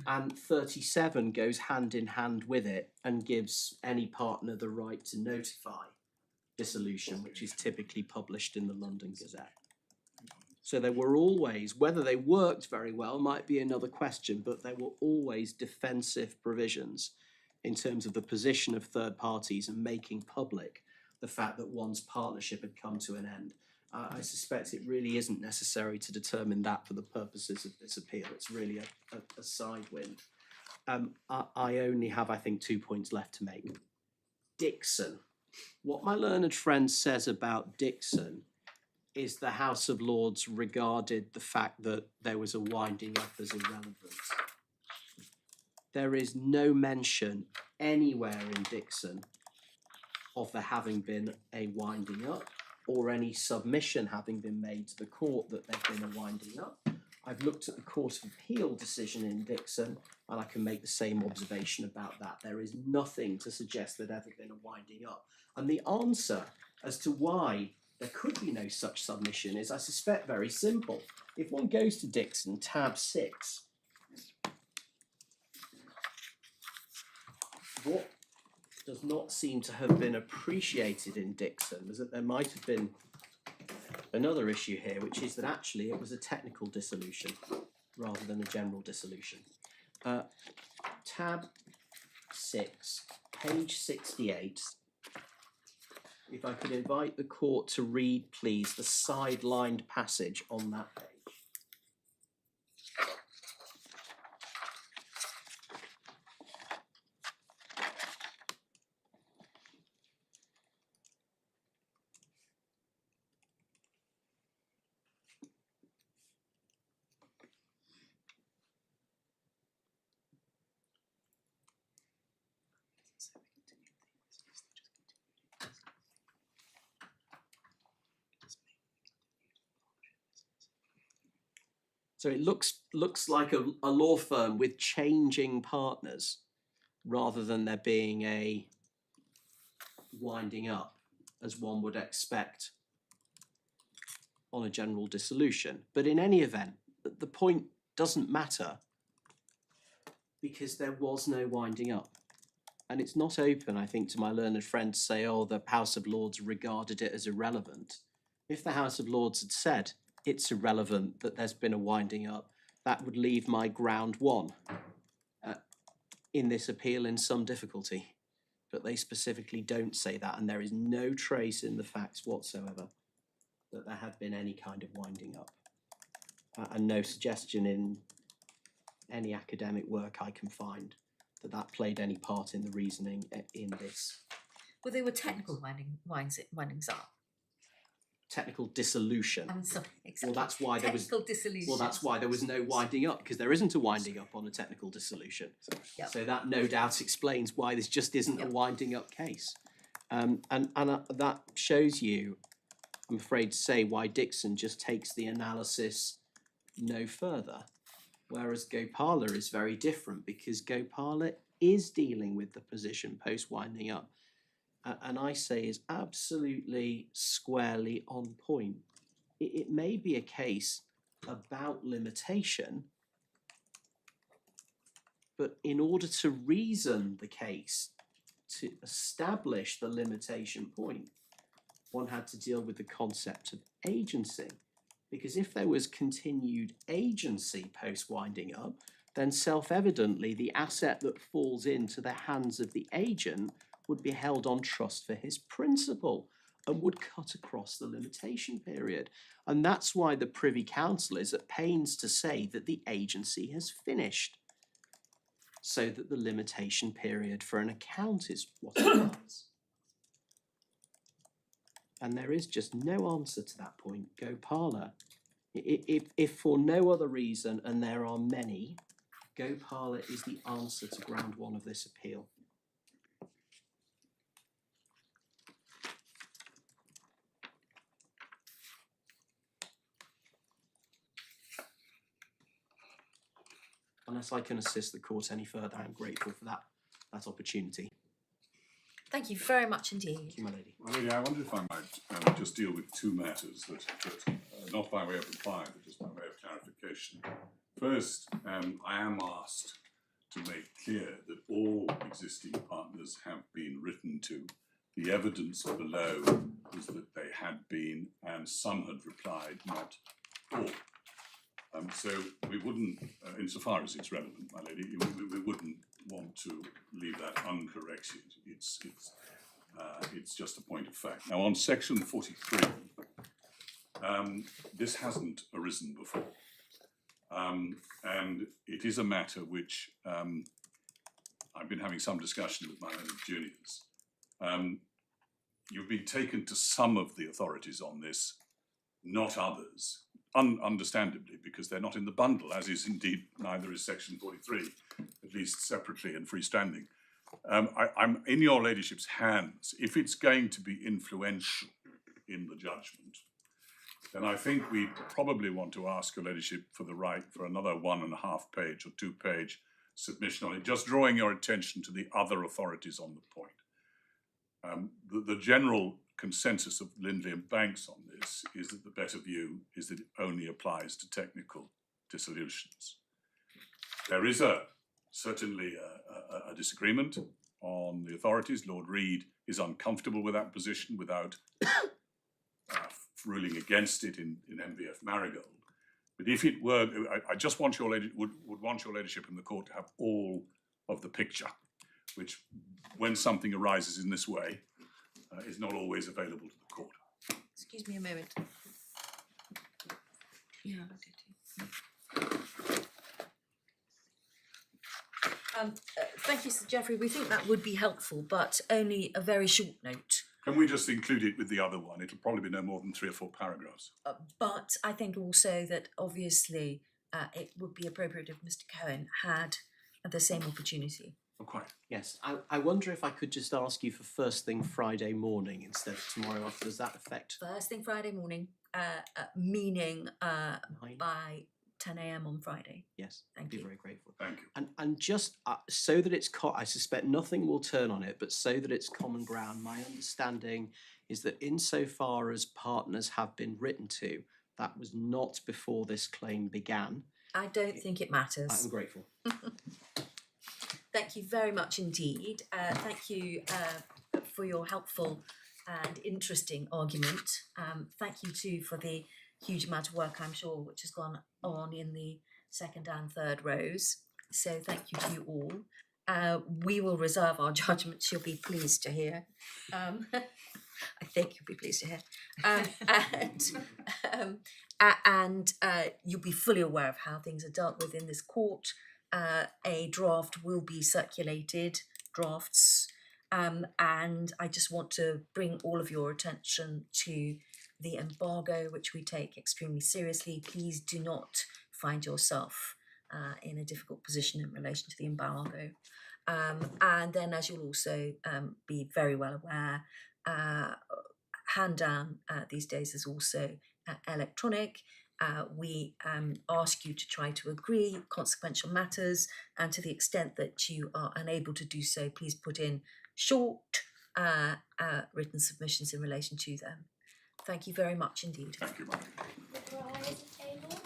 And 37 goes hand in hand with it and gives any partner the right to notify dissolution, which is typically published in the London Gazette. So there were always, whether they worked very well might be another question, but there were always defensive provisions in terms of the position of third parties and making public the fact that one's partnership had come to an end. I suspect it really isn't necessary to determine that for the purposes of this appeal. It's really a side wind. I only have, I think, 2 points left to make. Dixon. What my learned friend says about Dixon is the House of Lords regarded the fact that there was a winding up as irrelevant. There is no mention anywhere in Dixon of there having been a winding up or any submission having been made to the court that there'd been a winding up. I've looked at the Court of Appeal decision in Dixon, and I can make the same observation about that. There is nothing to suggest there'd ever been a winding up. And the answer as to why there could be no such submission is, I suspect, very simple. If one goes to Dixon, tab 6, what does not seem to have been appreciated in Dixon was that there might have been another issue here, which is that actually it was a technical dissolution rather than a general dissolution. Tab 6, page 68. If I could invite the court to read, please, the sidelined passage on that page. So it looks like a law firm with changing partners rather than there being a winding up, as one would expect on a general dissolution. But in any event, the point doesn't matter because there was no winding up. And it's not open, I think, to my learned friend to say, oh, the House of Lords regarded it as irrelevant. If the House of Lords had said, it's irrelevant that there's been a winding up, that would leave my ground one in this appeal in some difficulty. But they specifically don't say that, and there is no trace in the facts whatsoever that there had been any kind of winding up. And no suggestion in any academic work I can find that played any part in the reasoning in this. Well, they were technical windings up. Technical dissolution. I'm sorry, exactly. Well, that's why there was technical dissolution. Well, that's why there was no winding up, because there isn't a winding up on a technical dissolution. Yep. So that no doubt explains why this just isn't a winding up case. And that shows you, I'm afraid to say, why Dixon just takes the analysis no further. Whereas Gopala is very different, because Gopala is dealing with the position post winding up. And I say is absolutely squarely on point. It may be a case about limitation, but in order to reason the case, to establish the limitation point, one had to deal with the concept of agency. Because if there was continued agency post winding up, then self-evidently the asset that falls into the hands of the agent would be held on trust for his principal and would cut across the limitation period. And that's why the Privy Council is at pains to say that the agency has finished, so that the limitation period for an account is what it does. And there is just no answer to that point. Gopala, if for no other reason, and there are many, Gopala is the answer to ground one of this appeal. Unless I can assist the court any further, I'm grateful for that opportunity. Thank you very much indeed. Thank you, my lady. Well, lady, I wonder if I might just deal with two matters that not by way of reply, but just by way of clarification. First, I am asked to make clear that all existing partners have been written to. The evidence below was that they had been, and some had replied, not all. So we wouldn't, insofar as it's relevant, my lady, we wouldn't want to leave that uncorrected. It's just a point of fact. Now on section 43, this hasn't arisen before. And it is a matter which I've been having some discussion with my own juniors. You've been taken to some of the authorities on this, not others. Understandably, because they're not in the bundle, as is indeed neither is section 43, at least separately and freestanding. I'm in your ladyship's hands. If it's going to be influential in the judgment, then I think we probably want to ask your ladyship for the right for another 1.5 page or 2 page submission on it, just drawing your attention to the other authorities on the point. The general consensus of Lindley and Banks on this is that the better view is that it only applies to technical dissolutions. There is certainly a disagreement on the authorities. Lord Reed is uncomfortable with that position without ruling against it in MVF Marigold. But if it were, I just want your lady would want your ladyship in the court to have all of the picture, which, when something arises in this way, is not always available to the court. Excuse me a moment. Yeah, thank you, Sir Geoffrey. We think that would be helpful, but only a very short note. Can we just include it with the other one? It'll probably be no more than 3 or 4 paragraphs. But I think also that obviously it would be appropriate if Mr. Cohen had the same opportunity. Oh, quite. Yes, I wonder if I could just ask you for first thing Friday morning instead of tomorrow. Does that affect? First thing Friday morning, meaning 9? by 10 a.m. on Friday. Yes, Thank I'd be you. very grateful. Thank you. And just so that it's, I suspect nothing will turn on it, but so that it's common ground, my understanding is that insofar as partners have been written to, that was not before this claim began. I don't think it matters. I'm grateful. Thank you very much indeed. Thank you for your helpful and interesting argument. Thank you too for the huge amount of work, I'm sure, which has gone on in the second and third rows. So thank you to you all. We will reserve our judgments, you'll be pleased to hear. I think you'll be pleased to hear. And you'll be fully aware of how things are dealt with in this court. a draft will be circulated, drafts, and I just want to bring all of your attention to the embargo, which we take extremely seriously. Please do not find yourself in a difficult position in relation to the embargo. And then, as you'll also be very well aware, hand down these days is also electronic. We ask you to try to agree consequential matters, and to the extent that you are unable to do so, please put in short written submissions in relation to them. Thank you very much indeed. Thank you, Mark. The prize table.